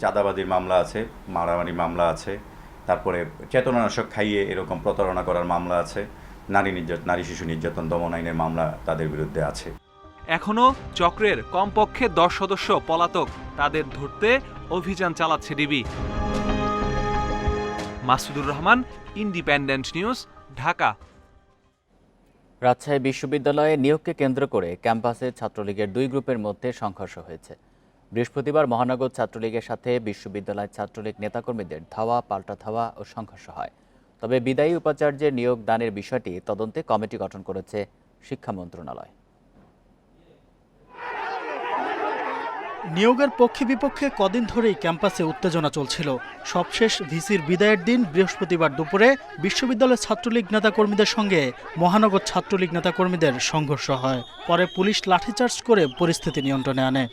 চাঁদাবাজির মামলা আছে, মারামারি মামলা আছে, তারপরে চেতনানাশক খাইয়ে এরকম প্রতারণা করার মামলা আছে, নারী শিশু নির্যাতন দমন আইনের মামলা তাদের বিরুদ্ধে আছে। এখনও চক্রের কমপক্ষে ১০ সদস্য পলাতক, তাদের ধরতে অভিযান চালাচ্ছে DB. Masudur Rahman, Independent news, Dhaka. Rajshahi বিশ্ববিদ্যালয়ে নিয়োগকে কেন্দ্র করে ক্যাম্পাসে ছাত্রলীগের 2 গ্রুপের মধ্যে সংঘর্ষ হয়েছে। বৃহস্পতিবার মহানগর ছাত্রলীগের সাথে বিশ্ববিদ্যালয় ছাত্রলীগ নেতাকর্মীদের ধাওয়া, পাল্টা ধাওয়া ও সংঘর্ষ হয়। তবে বিদায়ী উপাচার্যের নিয়োগ দানের বিষয়টি তদন্তে কমিটি গঠন করেছে শিক্ষা মন্ত্রণালয়। নিয়োগের পক্ষে বিপক্ষে কদিন ধরেই ক্যাম্পাসে উত্তেজনা চলছিল। সবশেষ ভিসির বিদায়ের দিন বৃহস্পতিবার দুপুরে বিশ্ববিদ্যালয়ের ছাত্রলীগ নেতাকর্মীদের সঙ্গে মহানগর ছাত্রলীগ নেতাকর্মীদের সংঘর্ষ হয়। পরে পুলিশ লাঠিচার্জ করে পরিস্থিতি নিয়ন্ত্রণে আনে।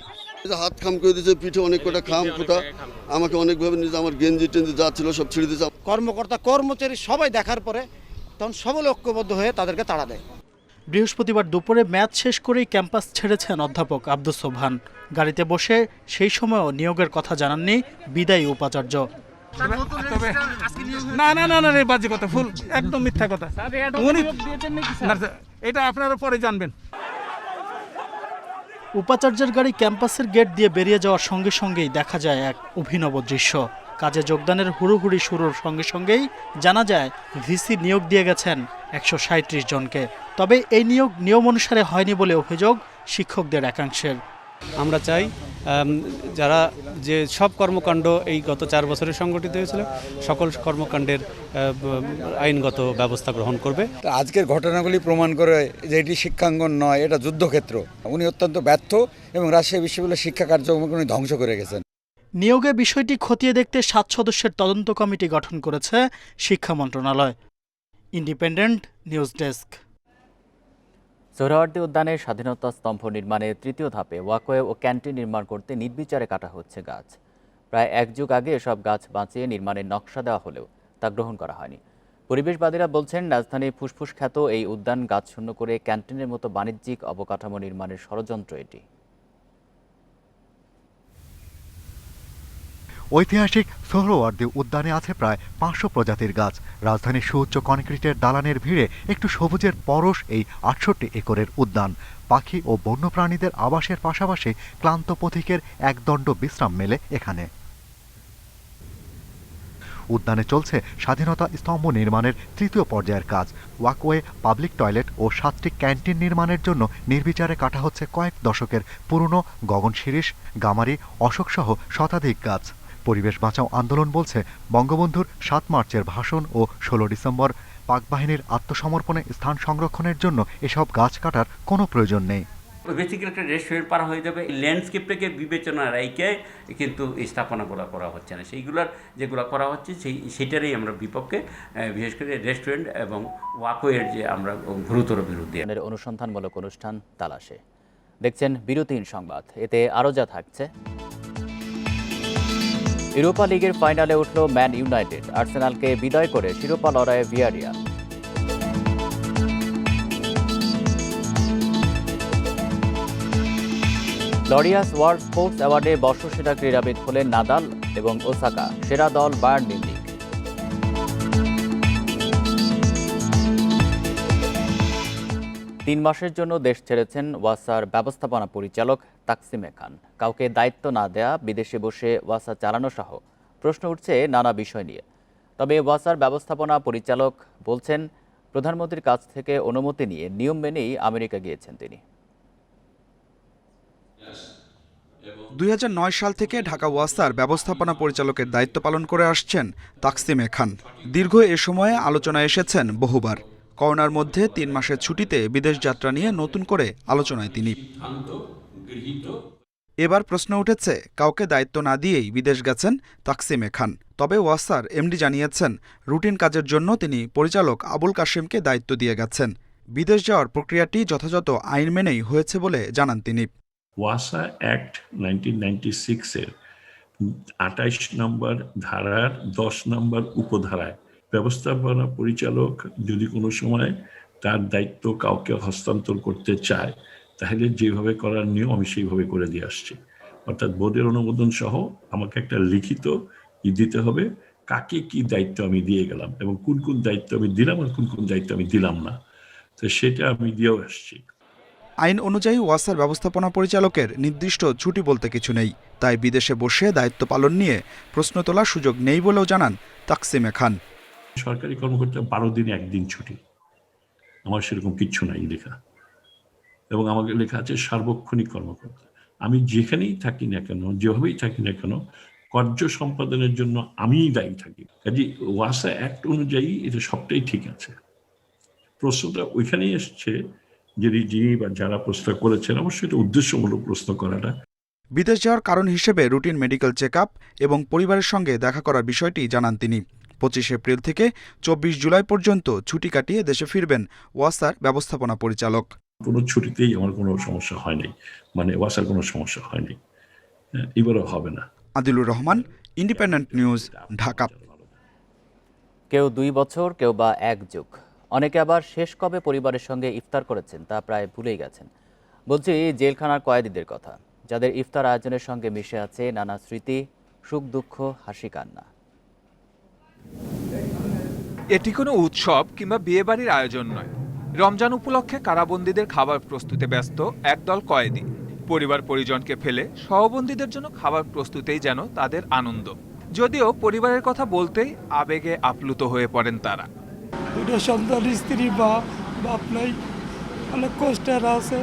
হাত খাম করে দিয়েছে, পিঠে অনেক কটা খাম ফুটা, আমাকে অনেকভাবে নিয়েছে, আমার গেঞ্জি টেঞ্জি যা ছিল সব ছিঁড়ে দিয়েছে। কর্মকর্তা কর্মচারী সবাই দেখার পরে তখন সবাই ঐক্যবদ্ধ হয়ে তাদেরকে তাড়া দেয়। বৃহস্পতিবার দুপুরে ম্যাচ শেষ করেই ক্যাম্পাস ছেড়েছেন অধ্যাপক আব্দুস সোবহান। গাড়িতে বসে সেই সময়ও নিয়োগের কথা জানাননি বিদায়ী উপাচার্য। না না না না বাজে কথা, ফুল একদম মিথ্যা কথা। এটা আপনারা পরে জানবেন। উপাচার্যের গাড়ি ক্যাম্পাসের গেট দিয়ে বেরিয়ে যাওয়ার সঙ্গে সঙ্গেই দেখা যায় এক অভিনব দৃশ্য। কাজে যোগদানের হুড়োহুড়ি শুরুর সঙ্গে সঙ্গেই জানা যায় ভিসি নিয়োগ দিয়ে গেছেন ১৩৭ জনকে। তবে এই নিয়োগ নিয়ম অনুসারে হয়নি বলে অভিযোগ শিক্ষকদের একাংশের। আমরা চাই যারা যে সব কর্মকাণ্ড এই গত 4 বছরে সংগঠিত হয়েছিল সকল কর্মকাণ্ডের আইনগত ব্যবস্থা গ্রহণ করবে। আজকের ঘটনাগুলি প্রমাণ করে যে এটি শিক্ষাঙ্গন নয়, এটা যুদ্ধক্ষেত্র। উনি অত্যন্ত ব্যর্থ এবং রাজশাহী বিশ্ববিদ্যালয়ের শিক্ষা কার্যক্রমকে উনি ধ্বংস করে গেছেন। নিয়োগে বিষয়টি খতিয়ে দেখতে 7 সদস্যের তদন্ত কমিটি গঠন করেছে শিক্ষা মন্ত্রণালয়। Independent news desk. সোহরাওয়ার্দী উদ্যানের স্বাধীনতা স্তম্ভ নির্মাণের 3য় ধাপে ওয়াকওয়ে ও ক্যান্টিন নির্মাণ করতে নির্বিচারে কাটা হচ্ছে গাছ। প্রায় 1 যুগ আগে এসব গাছ বাঁচিয়ে নির্মাণের নকশা দেওয়া হলেও তা গ্রহণ করা হয়নি। পরিবেশবাদীরা বলছেন রাজধানীর ফুসফুস খ্যাত এই উদ্যান গাছশূন্য করে ক্যান্টিনের মতো বাণিজ্যিক অবকাঠামো নির্মাণের ষড়যন্ত্র এটি। ঐতিহাসিক সোহরাওয়ার্দী উদ্যানে আছে প্রায় 500 প্রজাতির গাছ। রাজধানীর সুউচ্চ কনক্রিটের দালানের ভিড়ে একটু সবুজের পরশ এই 68 একরের উদ্যান। পাখি ও বন্যপ্রাণীদের আবাসের পাশাপাশি ক্লান্ত পথিকের একদণ্ড বিশ্রাম মেলে এখানে। উদ্যানে চলছে স্বাধীনতা স্তম্ভ নির্মাণের 3য় পর্যায়ের কাজ। ওয়াকওয়ে, পাবলিক টয়লেট ও 7টি ক্যান্টিন নির্মাণের জন্য নির্বিচারে কাটা হচ্ছে কয়েক দশকের পুরনো গগন শিরীষ, গামারি, অশোকসহ শতাধিক গাছ। পরিবেশ বাঁচাও আন্দোলন বলছে বঙ্গবন্ধুর 7 মার্চের ভাষণ ও 16 ডিসেম্বর পাক বাহিনীর আত্মসমর্পণে স্থান সংরক্ষণের জন্য এসব গাছ কাটার কোনো প্রয়োজন নেই। বেসিক্যালি একটা রেস্টুরেন্ট পার হয়ে যাবে, ল্যান্ডস্কেপটাকে বিবেচনা রেখে কিন্তু স্থাপনাগুলো করা হচ্ছে না। সেইগুলোর যেগুলো করা হচ্ছে সেটারই আমরা বিপক্ষে, বিশেষ করে রেস্টুরেন্ট এবং ওয়াকওয়ের যে আমরা গুরুতর বিরুদ্ধে। অনুসন্ধানমূলক অনুষ্ঠান তালাশে দেখছেন বিরতিহীন সংবাদ। এতে আরও যা থাকছে: ইউরোপা লিগের ফাইনালে উঠল ম্যান ইউনাইটেড, আর্সেনালকে বিদায় করে শিরোপা লড়াইয়ে ভিয়ারিয়াল। লরিয়াস ওয়ার্ল্ড স্পোর্টস অ্যাওয়ার্ডে বর্ষসেরা ক্রীড়াবিদ হলেন নাদাল এবং ওসাকা, সেরা দল বায়ার্ন মিউনিখ। 3 মাসের জন্য দেশ ছেড়েছেন ওয়াসার ব্যবস্থাপনা পরিচালক তাকসিম খান। কাউকে দায়িত্ব না দেয়া, বিদেশে বসে ওয়াসা চালানো সহ প্রশ্ন উঠছে নানা বিষয় নিয়ে। তবে ওয়াসার ব্যবস্থাপনা পরিচালক বলছেন, প্রধানমন্ত্রীর কাছ থেকে অনুমতি নিয়ে নিয়ম মেনেই আমেরিকা গিয়েছেন তিনি। 2009 সাল থেকে ঢাকা ওয়াসার ব্যবস্থাপনা পরিচালকের দায়িত্ব পালন করে আসছেন তাকসিম খান। দীর্ঘ এ সময়ে আলোচনায় এসেছেন বহুবার। করোনার মধ্যে 3 মাসের ছুটিতে বিদেশ যাত্রা নিয়ে নতুন করে আলোচনায় তিনি। এবার প্রশ্ন উঠেছে, কাউকে দায়িত্ব না দিয়েই বিদেশ গেছেন তাকসিম খান। তবে ওয়াসার এমডি জানিয়েছেন, রুটিন কাজের জন্য তিনি পরিচালক আবুল কাশেমকে দায়িত্ব দিয়ে গেছেন। বিদেশ যাওয়ার প্রক্রিয়াটি যথাযথ আইন মেনেই হয়েছে বলে জানান তিনি। ওয়াসা অ্যাক্ট 1996-এর 28 নম্বর ধারার 10 নম্বর উপধারায় ব্যবস্থাপনা পরিচালক যদি কোনো সময় তার দায়িত্ব কাউকে হস্তান্তর করতে চায়, তাহলে যেভাবে করার নিয়ম আমি সেইভাবে করে দিয়ে আসছি। অর্থাৎ বোর্ডের অনুমোদন সহ আমাকে একটা লিখিত দিতে হবে কাকে কি দায়িত্ব আমি দিয়ে গেলাম এবং কোন কোন দায়িত্ব আমি দিলাম আর কোন কোন দায়িত্ব আমি দিলাম না। তো সেটা আমি দিয়েও আসছি। আইন অনুযায়ী ওয়াসার ব্যবস্থাপনা পরিচালকের নির্দিষ্ট ছুটি বলতে কিছু নেই। তাই বিদেশে বসে দায়িত্ব পালন নিয়ে প্রশ্ন তোলার সুযোগ নেই বলেও জানান তাকসিম খান। সরকারি কর্মকর্তা 12 দিনে 1 দিন ছুটি, আমার সেরকম কিচ্ছু নাই লেখা। এবং আমাকে লেখা আছে সার্বক্ষণিক কর্মকর্তা। আমি যেখানেই থাকি না কেন, যেভাবেই থাকি না কেন, কার্য সম্পাদনের জন্য আমিই দায়ী থাকি। কাজে ওয়াসা অ্যাক্ট অনুযায়ী এটা সবটাই ঠিক আছে। প্রশ্নটা ওইখানেই এসছে যে যিনি বা যারা প্রশ্ন করেছেন, অবশ্যই এটা উদ্দেশ্যমূলক প্রশ্ন করাটা। বিদেশ যাওয়ার কারণ হিসেবে রুটিন মেডিকেল চেকআপ এবং পরিবারের সঙ্গে দেখা করার বিষয়টি জানান তিনি। 25 এপ্রিল থেকে 24 জুলাই পর্যন্ত ছুটি কাটিয়ে দেশে ফিরবেন ওয়াসার ব্যবস্থাপনা পরিচালক। কোনো ছুটিতেই আমার কোনো সমস্যা হয়নি, মানে ওয়াসার কোনো সমস্যা হয়নি, এবারও হবে না। Adilur Rahman, Independent news, Dhaka. কেউ 2 বছর, কেউ বা 1 যুগ, অনেকে আবার শেষ কবে পরিবারের সঙ্গে ইফতার করেছেন তা প্রায় ভুলেই গেছেন। বলছি জেলখানার কয়েদিদের কথা, যাদের ইফতার আয়োজনের সঙ্গে মিশে আছে নানা স্মৃতি, সুখ দুঃখ, হাসি কান্না। এটি কোনো উৎসব কিংবা বিয়েবাড়ির আয়োজন নয়। রমজান উপলক্ষে কারাবন্দীদের খাবার প্রস্তুতে ব্যস্ত একদল কয়েদি। পরিবার পরিজনকে ফেলে সহবন্দীদের জন্য খাবার প্রস্তুতেই যেন তাদের আনন্দ। যদিও পরিবারের কথা বলতেই আবেগে আপ্লুত হয়ে পড়েন তারা। দুটো সন্তান, স্ত্রী, বাপ নাই, অনেক কষ্টের আছে।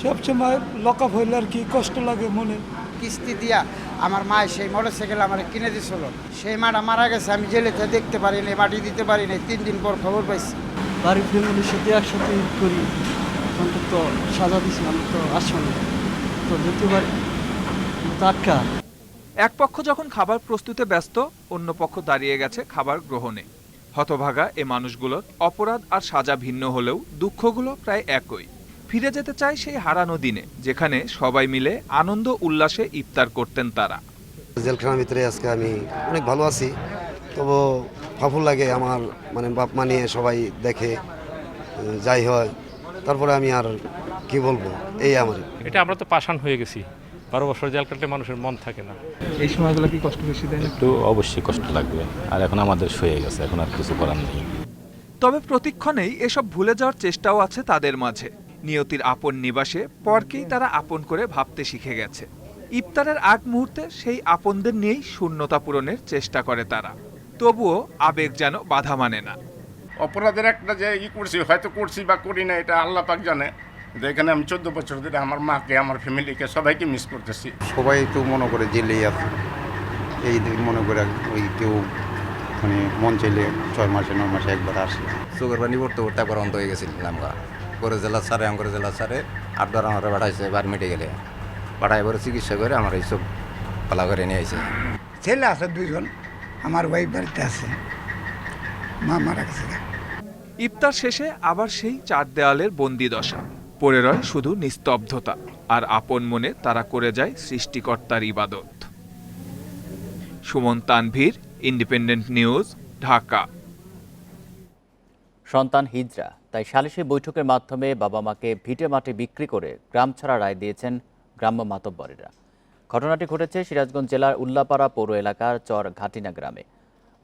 সবসময় লকআপ হইলে আর কি কষ্ট লাগে মনে। কিস্তি দিয়া আমার মা সেই মোটরসাইকেল আমার কিনে দিয়েছিল, সেই মাটা মারা গেছে। আমি জেলেতে দেখতে পারিনি, মাটি দিতে পারিনি। 3 দিন পর খবর পাইছি। বাড়ির ফ্যামিলির সাথে একসাথে ঈদ করি, অন্তত সাজা দিচ্ছি। আমি তো আসলে তো যেতে পারি টাটকা। এক পক্ষ যখন খাবার প্রস্তুতে ব্যস্ত, অন্য পক্ষ দাঁড়িয়ে গেছে খাবার গ্রহণে। হতভাগা এ মানুষগুলোর অপরাধ আর সাজা ভিন্ন হলেও দুঃখগুলো প্রায় একই। ফিরে যেতে চায় সেই হারানো দিনে, যেখানে সবাই মিলে আনন্দ উল্লাসে ইফতার করতেন তারা। জেলখানার ভিতরে আজকে আমি অনেক ভালো আছি, তবে সফল লাগে আমার, মানে বাপ মানিয়ে সবাই দেখে যাই হয়, তারপরে আমি আর কি বলবো, এই আমার। এটা আমরা তো পাষাণ হয়ে গেছি, 12 বছর জেল কাটলে মানুষের মন থাকে না। এই সময়গুলো কি কষ্ট বেশি দেয়? একটু অবশ্যই কষ্ট লাগবে, আর এখন আমাদের সয়ে গেছে, এখন আর কিছু করার নেই। তবে প্রতিক্ষণেই এসব ভুলে যাওয়ার চেষ্টাও আছে তাদের মাঝে। নিয়তির আপন নিবাসে পরকেই তারা আপন করে ভাবতে শিখে গেছে। ইফতারের আগ মুহূর্তে সেই আপনদের নিয়েই শূন্যতা পূরণের চেষ্টা করে তারা। তবুও আবেগ যেন বাধা মানে না। অপরাধের একটা যে করছি, হয়তো করছি বা করি না, এটা আল্লাহ পাক জানে। এখানে আমি 14 বছর ধরে আমার মাকে, আমার ফ্যামিলিকে, সবাইকে মিস করতেছি। সবাই তো মনে করে জেলেই আছে, এই মনে করে ওই কেউ মানে মন চাইলে 6 মাসে 9 মাসে একবার আসে। চোখের পানি পড়তে পড়তে একবার অন্ত হয়ে গেছিলাম করে জেলা সারে করে জেলা সারে 8 আমার পাঠাইছে বার মেটে গেলে পাঠাই পরে চিকিৎসা করে আমার এইসব পালা করে নিয়ে আসে। ছেলে আছে 2জন, আমার ওয়াইফ বাড়িতে আছে, মা মারা গেছে। ইফতার শেষে আবার সেই 4 দেওয়ালের বন্দি দশা। পড়ে রয় শুধু নিস্তব্ধতা, আর আপন মনে তারা করে যায় সৃষ্টিকর্তার ইবাদত। Suman Tanvir, independent news, Dhaka. সন্তান হিজড়া, তাই সালিশি বৈঠকের মাধ্যমে বাবা মাকে ভিটে মাটি বিক্রি করে গ্রাম ছাড়া রায় দিয়েছেন গ্রাম্য মাতব্বরেরা। ঘটনাটি ঘটেছে সিরাজগঞ্জ জেলার উল্লাপাড়া পৌর এলাকার চর ঘাটিনা গ্রামে।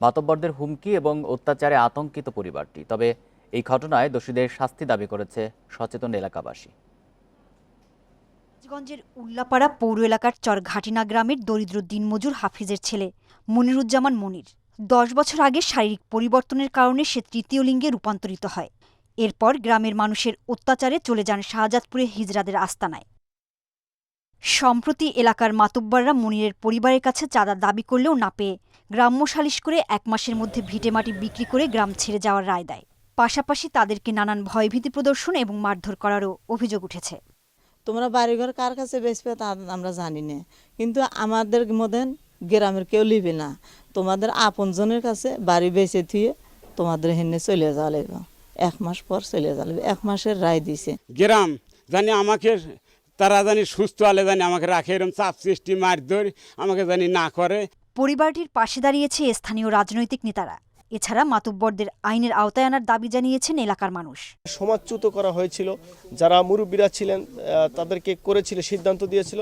মাতব্বরদের হুমকি এবং অত্যাচারে আতঙ্কিত পরিবারটি। তবে এই ঘটনায় দোষীদের শাস্তি দাবি করেছে সচেতন এলাকাবাসী। সিরাজগঞ্জের উল্লাপাড়া পৌর এলাকার চর ঘাটিনা গ্রামের দরিদ্র দিনমজুর হাফিজের ছেলে মনিরুজ্জামান মনির 10 বছর আগে শারীরিক পরিবর্তনের কারণে সে তৃতীয় লিঙ্গে রূপান্তরিত হয়। এরপর গ্রামের মানুষের অত্যাচারে চলে যান শাহজাদপুরে হিজড়াদের আস্তানায়। সম্প্রতি এলাকার মাতব্বররা মনিরের পরিবারের কাছে চাঁদা দাবি করলেও না পেয়ে গ্রাম্য সালিশ করে 1 মাসের মধ্যে ভিটেমাটি বিক্রি করে গ্রাম ছেড়ে যাওয়ার রায় দেয়। পাশাপাশি তাদেরকে নানান ভয়ভীতি প্রদর্শন এবং মারধর করারও অভিযোগ উঠেছে। তোমরা বাড়িঘর কার কাছে বেচবে তা আমরা জানি না, কিন্তু আমাদের মধ্যে গ্রামের কেউ লিবে না। তোমাদের আপনজনের কাছে বাড়ি বেচে থুয়ে তোমাদের হেনে চলে যাওয়া লাগবে, 1 মাস পর চলে যাওয়া লাগবে। 1 মাসের রায় দিছে। গ্রাম জানি আমাকে, তারা জানি সুস্থ হলে জানি আমাকে রাখে, এরকম চাপ সৃষ্টি মারধর আমাকে জানি না করে। পরিবারটির পাশে দাঁড়িয়েছে স্থানীয় রাজনৈতিক নেতারা। এছাড়া মাতব্বরদের আইনের আওতায় আনার দাবি জানিয়েছেন এলাকার মানুষ। সমাজচ্যুত করা হয়েছিল, যারা মুরব্বীরা ছিলেন তাদেরকে করেছিল, সিদ্ধান্ত দিয়েছিল,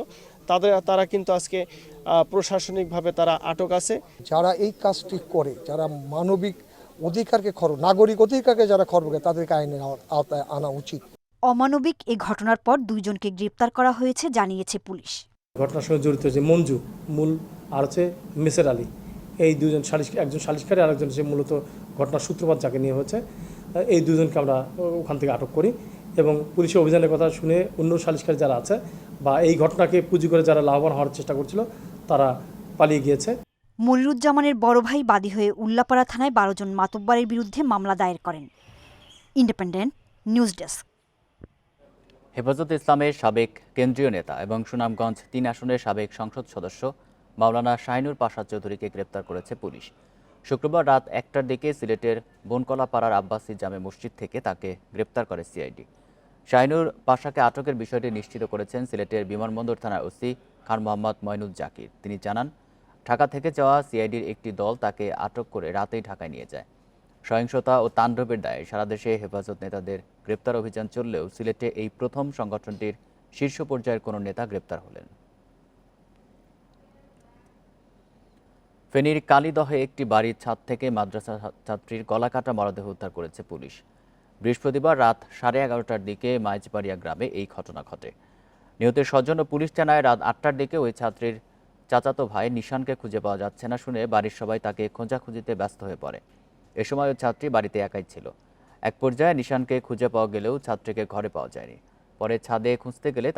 তারা কিন্তু আজকে প্রশাসনিকভাবে তারা আটক আছে। যারা এই কাজটি করে, যারা মানবিক অধিকারকে নাগরিক অধিকারকে যারা খর্ব করে, তাদেরকে আইনের আওতায় আনা উচিত। অমানবিক এ ঘটনার পর 2 জনকে গ্রেপ্তার করা হয়েছে জানিয়েছে পুলিশ। ঘটনার সঙ্গে জড়িত হয়েছে মঞ্জু মূল আর হচ্ছে মেসের আলী, এই 2 জন একজন সালিশকারী আর একজন সে মূলত ঘটনার সূত্রপাত যাকে নিয়ে হয়েছে, এই 2 জনকে আমরা ওখান থেকে আটক করি এবং পুলিশের অভিযানের কথা শুনে অন্য সালিশকারী যারা আছে বা এই ঘটনাকে পুঁজি করে যারা লাভবান হওয়ার চেষ্টা করছিল তারা পালিয়ে গিয়েছে। মনিরুজ্জামানের বড় ভাই বাদী হয়ে উল্লাপাড়া থানায় 12 জন মাতব্বরের বিরুদ্ধে মামলা দায়ের করেন। Independent news desk. হেফাজতে ইসলামের সাবেক কেন্দ্রীয় নেতা এবং সুনামগঞ্জ 3 আসনের সাবেক সংসদ সদস্য মাওলানা শাহিনুর পাশা চৌধুরীকে গ্রেপ্তার করেছে পুলিশ। শুক্রবার রাত 1টার দিকে সিলেটের বনকলাপাড়ার আব্বাসী জামে মসজিদ থেকে তাকে গ্রেপ্তার করে সিআইডি। শাহিনুর পাশাকে আটকের বিষয়টি নিশ্চিত করেছেন সিলেটের বিমানবন্দর থানার ওসি খান মোহাম্মদ মইনুল জাকির। তিনি জানান, ঢাকা থেকে যাওয়া সিআইডির একটি দল তাকে আটক করে রাতেই ঢাকায় নিয়ে যায়। সহিংসতা ও তাণ্ডবের দায়ে সারা দেশে হেফাজত নেতাদের গ্রেপ্তার অভিযান চললেও সিলেটে এই প্রথম সংগঠনটির শীর্ষ পর্যায়ের কোনো নেতা গ্রেপ্তার হলেন। ফেনীর কালীদহে একটি বাড়ির ছাদ থেকে মাদ্রাসা ছাত্রীর গলাকাটা মরদেহ উদ্ধার করেছে পুলিশ। বৃহস্পতিবার রাত 11:30টার দিকে মাইজবাড়িয়া গ্রামে এই ঘটনা ঘটে। নিহতের স্বজন ও পুলিশ জানায় রাত 8টার দিকে ওই ছাত্রীর চাচাতো ভাই নিশানকে খুঁজে পাওয়া যাচ্ছে না শুনে বাড়ির সবাই তাকে খোঁজাখুঁজিতে ব্যস্ত হয়ে পড়ে। এ সময় ওই ছাত্রী বাড়িতে একাই ছিল। এক পর্যায়ে নিশানকে খুঁজে পাওয়া গেলেও ছাত্রীকে ঘরে পাওয়া যায়নি। পরে ছাদে খুঁজতে গেলে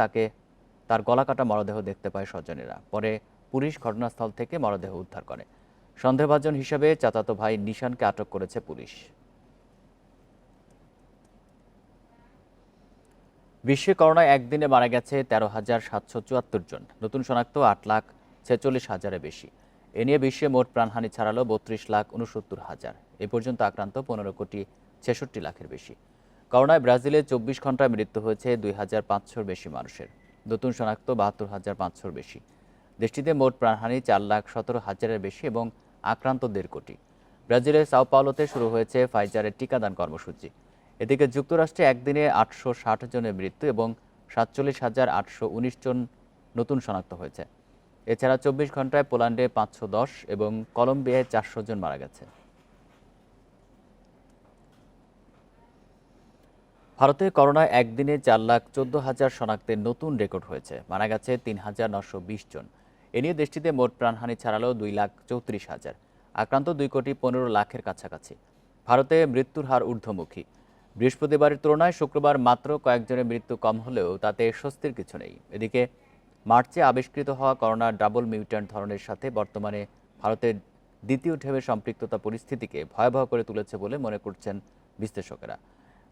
তার গলাকাটা মরদেহ দেখতে পায় স্বজনেরা। পরে পুলিশ ঘটনাস্থল থেকে মরদেহ উদ্ধার করে। সন্দেহভাজন হিসেবে চাচাতো ভাই নিশানকে আটক করেছে পুলিশ। বিশ্বে করোনায় একদিনে মারা গেছে 13,774 জন। নতুন শনাক্ত 8,46,000-এর বেশি। এ নিয়ে বিশ্বে মোট প্রাণহানি ছাড়ালো 32,69,000। এ পর্যন্ত আক্রান্ত 15,66,00,000-এর বেশি। করোনায় ব্রাজিলে 24 ঘন্টায় মৃত্যু হয়েছে 2,500-র বেশি মানুষের। নতুন শনাক্ত 72,500-র বেশি। দেশটিতে মোট প্রাণহানি 4,17,000-এর বেশি এবং আক্রান্ত 1.5 কোটি। ব্রাজিলের সাও পাওলোতে শুরু হয়েছে ফাইজারের টিকাদান কর্মসূচি। এদিকে যুক্তরাষ্ট্রে একদিনে 860 জনের মৃত্যু এবং 47,819 জন নতুন শনাক্ত হয়েছে। এছাড়া 24 ঘন্টায় পোল্যান্ডে 510 এবং কলম্বিয়ায় 400 জন মারা গেছে। ভারতে করোনায় একদিনে 4,14,000 শনাক্তের নতুন রেকর্ড হয়েছে। মারা গেছে 3,920 জন। এ নিয়ে দেশটিতে মোট প্রাণহানি ছাড়ালো 2,34,000। আক্রান্ত 2,15,00,000-এর কাছাকাছি। ভারতে মৃত্যুর হার ঊর্ধ্বমুখী। বৃহস্পতিবারের তুলনায় শুক্রবার মাত্র কয়েকজনের মৃত্যু কম হলেও তাতে স্বস্তির কিছু নেই। এদিকে মার্চে আবিষ্কৃত হওয়া করোনার ডাবল মিউট্যান্ট ধরনের সাথে বর্তমানে ভারতের দ্বিতীয় ঢেউয়ের সম্পৃক্ততা পরিস্থিতিকে ভয়াবহ করে তুলেছে বলে মনে করছেন বিশ্লেষকেরা।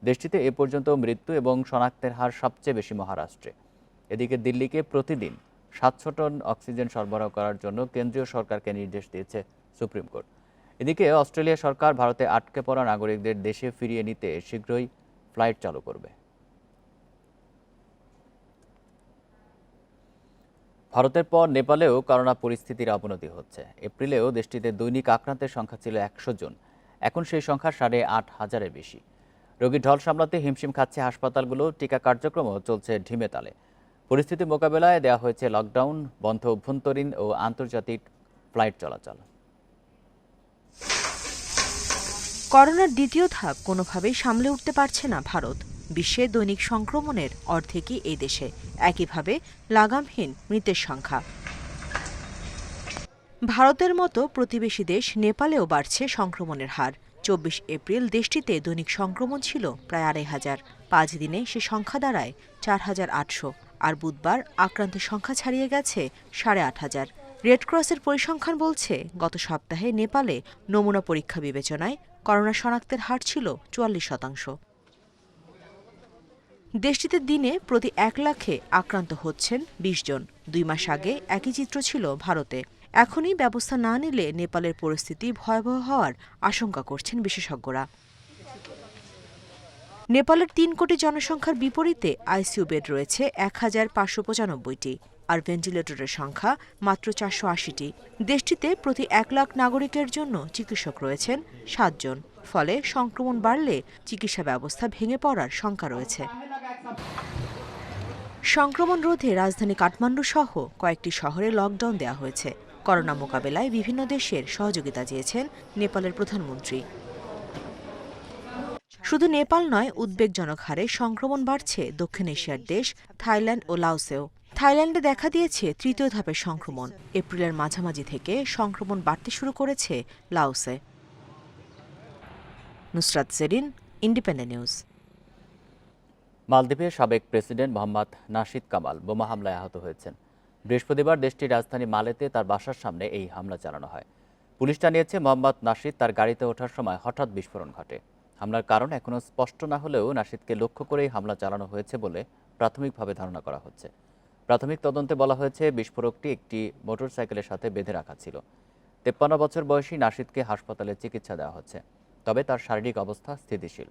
দেশটিতে এ পর্যন্ত মৃত্যু এবং শনাক্তের হার সবচেয়ে বেশি মহারাষ্ট্রে। এদিকে দিল্লিকে প্রতিদিন 700 টন অক্সিজেন সরবরাহ করার জন্য কেন্দ্রীয় সরকারকে নির্দেশ দিয়েছে সুপ্রিম কোর্ট। এদিকে অস্ট্রেলিয়া সরকার ভারতে আটকে পড়া নাগরিকদের দেশে ফিরিয়ে নিতে শীঘ্রই ফ্লাইট চালু করবে। ভারতের পর নেপালেও করোনা পরিস্থিতির অবনতি হচ্ছে। এপ্রিলেও দেশটিতে দৈনিক আক্রান্তের সংখ্যা ছিল 100 জন। এখন সেই সংখ্যা 8,500-এর বেশি। রোগীর ঢল সামলাতে হিমশিম খাচ্ছে হাসপাতালগুলো। টিকা কার্যক্রমও চলছে ঢিমে তালে। পরিস্থিতি মোকাবেলায় দেওয়া হয়েছে লকডাউন, বন্ধ অভ্যন্তরীণ ও আন্তর্জাতিক ফ্লাইট চলাচল। করোনার দ্বিতীয় ধাপ কোনোভাবেই সামলে উঠতে পারছে না ভারত। বিশ্বে দৈনিক সংক্রমণের অর্ধেকই এই দেশে। একইভাবে লাগামহীন মৃতের সংখ্যা। ভারতের মতো প্রতিবেশী দেশ নেপালেও বাড়ছে সংক্রমণের হার। 24 এপ্রিল দেশটিতে দৈনিক সংক্রমণ ছিল প্রায় 2,500। 5 দিনে সে সংখ্যা দাঁড়ায় 4,800। আর বুধবার আক্রান্তের সংখ্যা ছাড়িয়ে গেছে 8,500। রেডক্রসের পরিসংখ্যান বলছে গত সপ্তাহে নেপালে নমুনা পরীক্ষা বিবেচনায় করোনা শনাক্তের হার ছিল 44%। দেশটিতে দিনে প্রতি 1 লাখে আক্রান্ত হচ্ছেন 20 জন। 2 মাস আগে একই চিত্র ছিল ভারতে। এখনই ব্যবস্থা না নিলে নেপালের পরিস্থিতি ভয়াবহ হওয়ার আশঙ্কা করছেন বিশেষজ্ঞরা। নেপালের 3 কোটি জনসংখ্যার বিপরীতে আইসিইউ বেড রয়েছে 1,595টি, আর ভেন্টিলেটরের সংখ্যা মাত্র 480টি। দেশটিতে প্রতি 1 লাখ নাগরিকের জন্য চিকিৎসক রয়েছেন 7 জন। ফলে সংক্রমণ বাড়লে চিকিৎসা ব্যবস্থা ভেঙে পড়ার শঙ্কা রয়েছে। সংক্রমণ রোধে রাজধানী কাঠমান্ডু সহ কয়েকটি শহরে লকডাউন দেওয়া হয়েছে। করোনা মোকাবেলায় বিভিন্ন দেশের সহযোগিতা চেয়েছেন নেপালের প্রধানমন্ত্রী। শুধু নেপাল নয়, উদ্বেগজনক হারে সংক্রমণ বাড়ছে দক্ষিণ এশিয়ার দেশ থাইল্যান্ড ও লাওসেও। থাইল্যান্ডে দেখা দিয়েছে তৃতীয় ধাপের সংক্রমণ। এপ্রিলের মাঝামাঝি থেকে সংক্রমণ বাড়তে শুরু করেছে লাওসে। Nusrat Jerin, Independent News. মালদ্বীপের সাবেক প্রেসিডেন্ট মোহাম্মদ নাশিদ কামাল বোমা হামলায় আহত হয়েছেন। বৃহস্পতিবার দেশটির রাজধানী মালেতে তার বাসার সামনে এই হামলা চালানো হয়। পুলিশ জানিয়েছে মোহাম্মদ নাশিদ তার গাড়িতে ওঠার সময় হঠাৎ বিস্ফোরণ ঘটে। হামলার কারণ এখনও স্পষ্ট না হলেও নাশিদকে লক্ষ্য করেই হামলা চালানো হয়েছে বলে প্রাথমিকভাবে ধারণা করা হচ্ছে। প্রাথমিক তদন্তে বলা হয়েছে বিস্ফোরকটি একটি মোটরসাইকেলের সাথে বেঁধে রাখা ছিল। 53 বছর বয়সী নাশিদকে হাসপাতালে চিকিৎসা দেওয়া হচ্ছে, তবে তার শারীরিক অবস্থা স্থিতিশীল।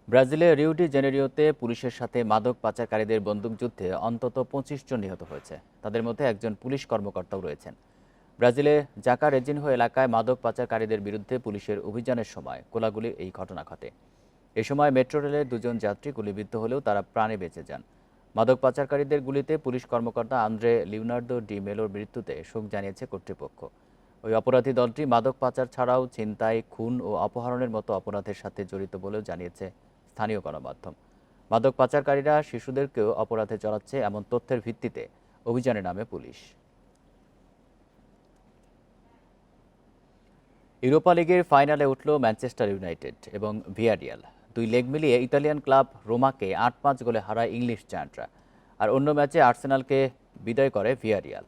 ব্রাজিলের রিও ডি জেনেরিওতে পুলিশের সাথে মাদক পাচারকারীদের বন্দুকযুদ্ধে অন্তত 25 জন নিহত হয়েছে। তাদের মধ্যে একজন পুলিশ কর্মকর্তাও রয়েছেন। ব্রাজিলে জাকা রেজিনহো এলাকায় মাদক পাচারকারীদের বিরুদ্ধে পুলিশের অভিযানের সময় কোলাগুলি এই ঘটনা ঘটে। এ সময় মেট্রো রেলের 2 জন যাত্রী গুলিবিদ্ধ হলেও তারা প্রাণে বেঁচে যান। মাদক পাচারকারীদের গুলিতে পুলিশ কর্মকর্তা আন্দ্রে লিওনার্দো ডি মেলোর মৃত্যুতে শোক জানিয়েছে কর্তৃপক্ষ। ওই অপরাধী দলটি মাদক পাচার ছাড়াও ছিনতাই, খুন ও অপহরণের মতো অপরাধের সাথে জড়িত বলেও জানিয়েছে স্থানীয় গণমাধ্যম। মাদক পাচারকারীরা শিশুদেরকেও অপরাধে জড়াচ্ছে এমন তথ্যের ভিত্তিতে অভিযানে নামে পুলিশ। ইউরোপা লিগের ফাইনালে উঠল ম্যানচেস্টার ইউনাইটেড এবং ভিয়ারিয়াল। 2 লেগ মিলিয়ে ইতালিয়ান ক্লাব রোমাকে 8-5 গোলে হারায় ইংলিশ জায়ান্টরা। আর অন্য ম্যাচে আর্সেনালকে বিদায় করে ভিয়ারিয়াল।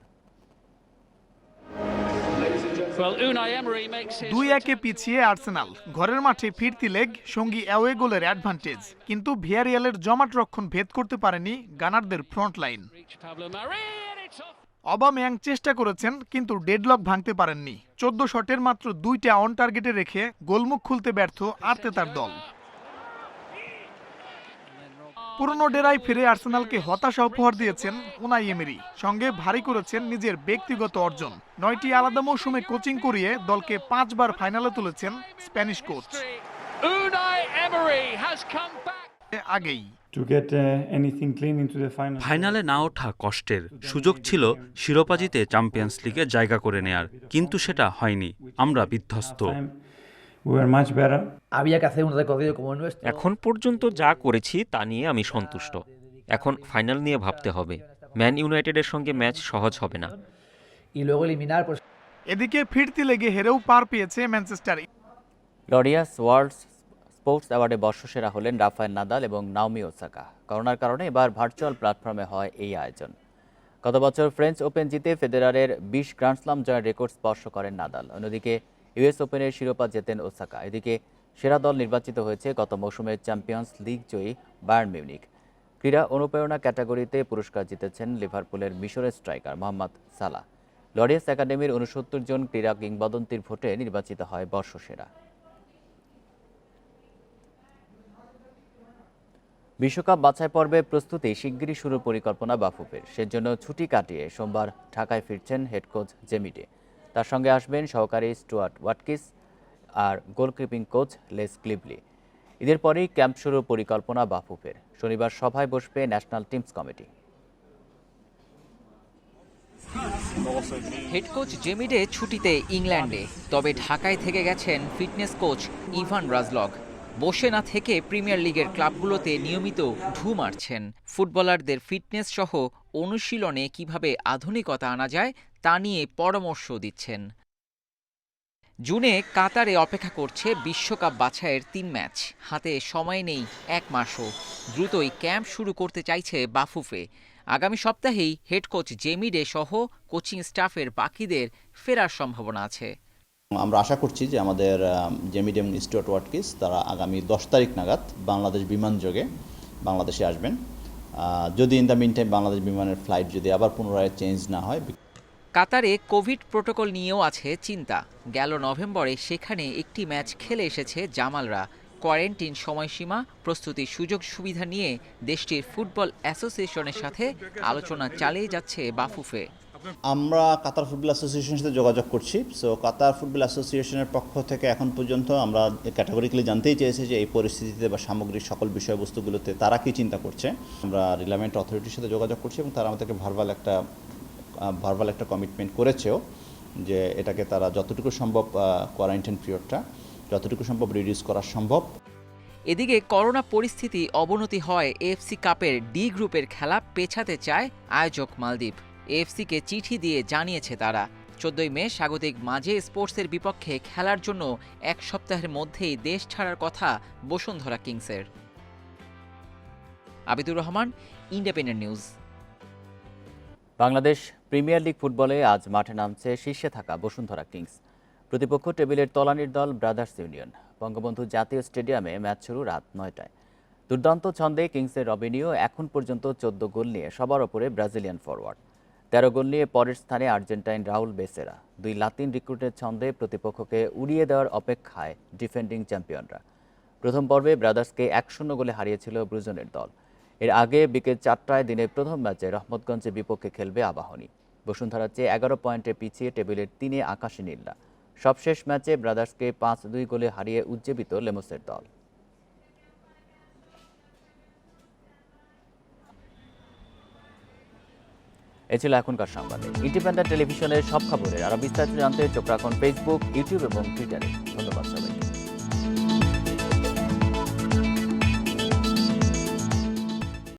2-1 পিছিয়ে আর্সেনাল। ঘরের মাঠে ফিরতি লেগ, সঙ্গী অ্যাওয়ে গোলের অ্যাডভান্টেজ। কিন্তু ভিয়ারিয়ালের জমাট রক্ষণ ভেদ করতে পারেনি গানারদের ফ্রন্ট লাইন। অবামেয়াং চেষ্টা করেছেন কিন্তু ডেডলক ভাঙতে পারেননি। 14 শটের মাত্র 2টা অন টার্গেটে রেখে গোলমুখ খুলতে ব্যর্থ আর্তেতার দল। পুরনো ডেরায় ফিরে আর্সেনালকে হতাশা উপহার দিয়েছেন উনাই এমেরি, সঙ্গে ভারী করেছেন নিজের ব্যক্তিগত অর্জন। 9টি আলাদা মৌসুমে কোচিং করিয়ে দলকে 5 বার ফাইনালে তুলেছেন স্প্যানিশ কোচ। আগেই ফাইনালে না ওঠা কষ্টের, সুযোগ ছিল শিরোপা জিতে চ্যাম্পিয়ন্স লিগে জায়গা করে নেয়ার, কিন্তু সেটা হয়নি। আমরা বিধ্বস্ত। এখন পর্যন্ত যা করেছি তা নিয়ে আমি সন্তুষ্ট। এখন ফাইনাল নিয়ে ভাবতে হবে। ম্যান ইউনাইটেডের সঙ্গে ম্যাচ সহজ হবে না। এদিকে ফিরতি লেগে হেরেও পার পেয়েছে ম্যানচেস্টার। লরিয়াস ওয়ার্ল্ড স্পোর্টস অ্যাওয়ার্ডে বর্ষসেরা হলেন রাফায়েল নাদাল এবং নাওমি ওসাকা। করোনার কারণে এবার ভার্চুয়াল প্ল্যাটফর্মে হয় এই আয়োজন। গত বছর ফ্রেঞ্চ ওপেন জিতে ফেদেরারের 20 গ্র্যান্ডস্লাম জয়ের রেকর্ড স্পর্শ করেন নাদাল। অন্যদিকে ইউএস ওপেনের শিরোপা জেতেন ওসাকা। এদিকে সেরা দল নির্বাচিত হয়েছে গত মৌসুমের চ্যাম্পিয়ন্স লিগ জয়ী বায়ার্ন মিউনিখ। ক্রীড়া অনুপ্রেরণা ক্যাটাগরিতে পুরস্কার জিতেছেন লিভারপুলের মিশরের স্ট্রাইকার মোহাম্মদ সালাহ। লরিয়াস একাডেমির 69 জন ক্রীড়া কিংবদন্তির ভোটে নির্বাচিত হয় বর্ষসেরা। বিশ্বকাপ বাছাই পর্বে প্রস্তুতি শিগগিরই শুরুর পরিকল্পনা বাফুফের। সেজন্য ছুটি কাটিয়ে সোমবার ঢাকায় ফিরছেন হেড কোচ জেমিডে। তার সঙ্গে আসবেন সহকারী স্টুয়ার্ট ওয়াটকিস আর গোলকিপিং কোচ লেস ক্লিভলি। ঈদের পরেই ক্যাম্প শুরুর পরিকল্পনা বাফুফের। শনিবার সভায় বসবে national teams committee. Head coach Jamie Day ছুটিতে ইংল্যান্ডে, তবে ঢাকায় থেকে গেছেন ফিটনেস কোচ ইভান রাজলগ। বসে না থেকে প্রিমিয়ার লিগের ক্লাবগুলোতে নিয়মিত ঢু মারছেন। ফুটবলারদের ফিটনেস সহ অনুশীলনে কিভাবে আধুনিকতা আনা যায় তা নিয়ে পরামর্শ দিচ্ছেন। জুনে কাতারে অপেক্ষা করছে বিশ্বকাপ বাছাইয়ের 3 ম্যাচ। হাতে সময় নেই 1 মাসও। দ্রুতই ক্যাম্প শুরু করতে চাইছে বাফুফে। আগামী সপ্তাহেই হেড কোচ জেমিডে সহ কোচিং স্টাফের বাকিদের ফেরার সম্ভাবনা আছে। আমরা আশা করছি যে আমাদের জেমিডে এবং স্টুয়ার্ট ওয়াটকিস তারা আগামী 10 তারিখ নাগাদ বাংলাদেশ বিমানযোগে বাংলাদেশে আসবেন। যদি in the mean time Bangladesh বিমানের ফ্লাইট যদি আবার পুনরায় চেঞ্জ না হয়। কাতারে কোভিড প্রোটোকল নিয়েও আছে চিন্তা। গেল নভেম্বরে সেখানে একটি ম্যাচ খেলে এসেছে জামালরা। কোয়ারেন্টিন সময়সীমা, প্রস্তুতির সুযোগ সুবিধা নিয়ে দেশটির ফুটবল অ্যাসোসিয়েশনের সাথে আলোচনা চালিয়ে যাচ্ছে বাফুফে। আমরা কাতার ফুটবল অ্যাসোসিয়েশনের সাথে যোগাযোগ করছি। সো কাতার ফুটবল অ্যাসোসিয়েশনের পক্ষ থেকে এখন পর্যন্ত আমরা ক্যাটাগরিক্যালি জানতেই চেয়েছি যে এই পরিস্থিতিতে বা সামগ্রিক সকল বিষয়বস্তুগুলোতে তারা কি চিন্তা করছে। আমরা রিলেভেন্ট অথরিটির সাথে যোগাযোগ করছি এবং তারা আমাদেরকে ভার্বাল একটা কমিটমেন্ট করেছেও যে এটাকে তারা যতটুকু সম্ভব কোয়ারেন্টাইন পিরিয়ডটা যতটুকু সম্ভব রিডিউস করা সম্ভব। এদিকে করোনা পরিস্থিতি অবনতি হয় এএফসি কাপের ডি গ্রুপের খেলা পেছাতে চায় আয়োজক মালদ্বীপ। এএফসিকে চিঠি দিয়ে জানিয়েছে তারা 14 মে স্বাগতিক মাঝে স্পোর্টসের বিপক্ষে খেলার জন্য 1 সপ্তাহের মধ্যেই দেশ ছাড়ার কথা বসুন্ধরা কিংসের। Abidur Rahman, Independent News. Bangladesh Premier League ফুটবলে আজ মাঠে নামছে শীর্ষে থাকা বসুন্ধরা কিংস। প্রতিপক্ষ টেবিলের তলানির দল ব্রাদার্স ইউনিয়ন। বঙ্গবন্ধু জাতীয় স্টেডিয়ামে ম্যাচ শুরু রাত 9টায়। দুর্দান্ত ছন্দে কিংসের রবিনিও এখন পর্যন্ত 14 গোল নিয়ে সবার ওপরে ব্রাজিলিয়ান ফরওয়ার্ড। 13 গোল নিয়ে পরের স্থানে আর্জেন্টাইন রাউল বেসেরা। 2 লাতিন রিক্রুটের ছন্দে প্রতিপক্ষকে উড়িয়ে দেওয়ার অপেক্ষায় ডিফেন্ডিং চ্যাম্পিয়নরা। প্রথম পর্বে ব্রাদার্সকে 1-0 গোলে হারিয়েছিল ব্রুজনের দল। এর আগে বিকেল 4টায় দিনের প্রথম ম্যাচে রহমতগঞ্জের বিপক্ষে খেলবে আবাহনী। বসুন্ধরার চেয়ে 11 পয়েন্টে পিছিয়ে টেবিলের 3-এ আকাশী নীলরা। সবশেষ ম্যাচে ব্রাদার্সকে 5-2 গোলে হারিয়ে উজ্জীবিত লেমসের দল। এ ছিল এখনকার সংবাদে। ইন্ডিপেন্ডেন্ট টেলিভিশনের সব খবরের আরও বিস্তারিত জানতে চোখ রাখুন ফেসবুক, ইউটিউব এবং টুইটারে। ধন্যবাদ সবাইকে।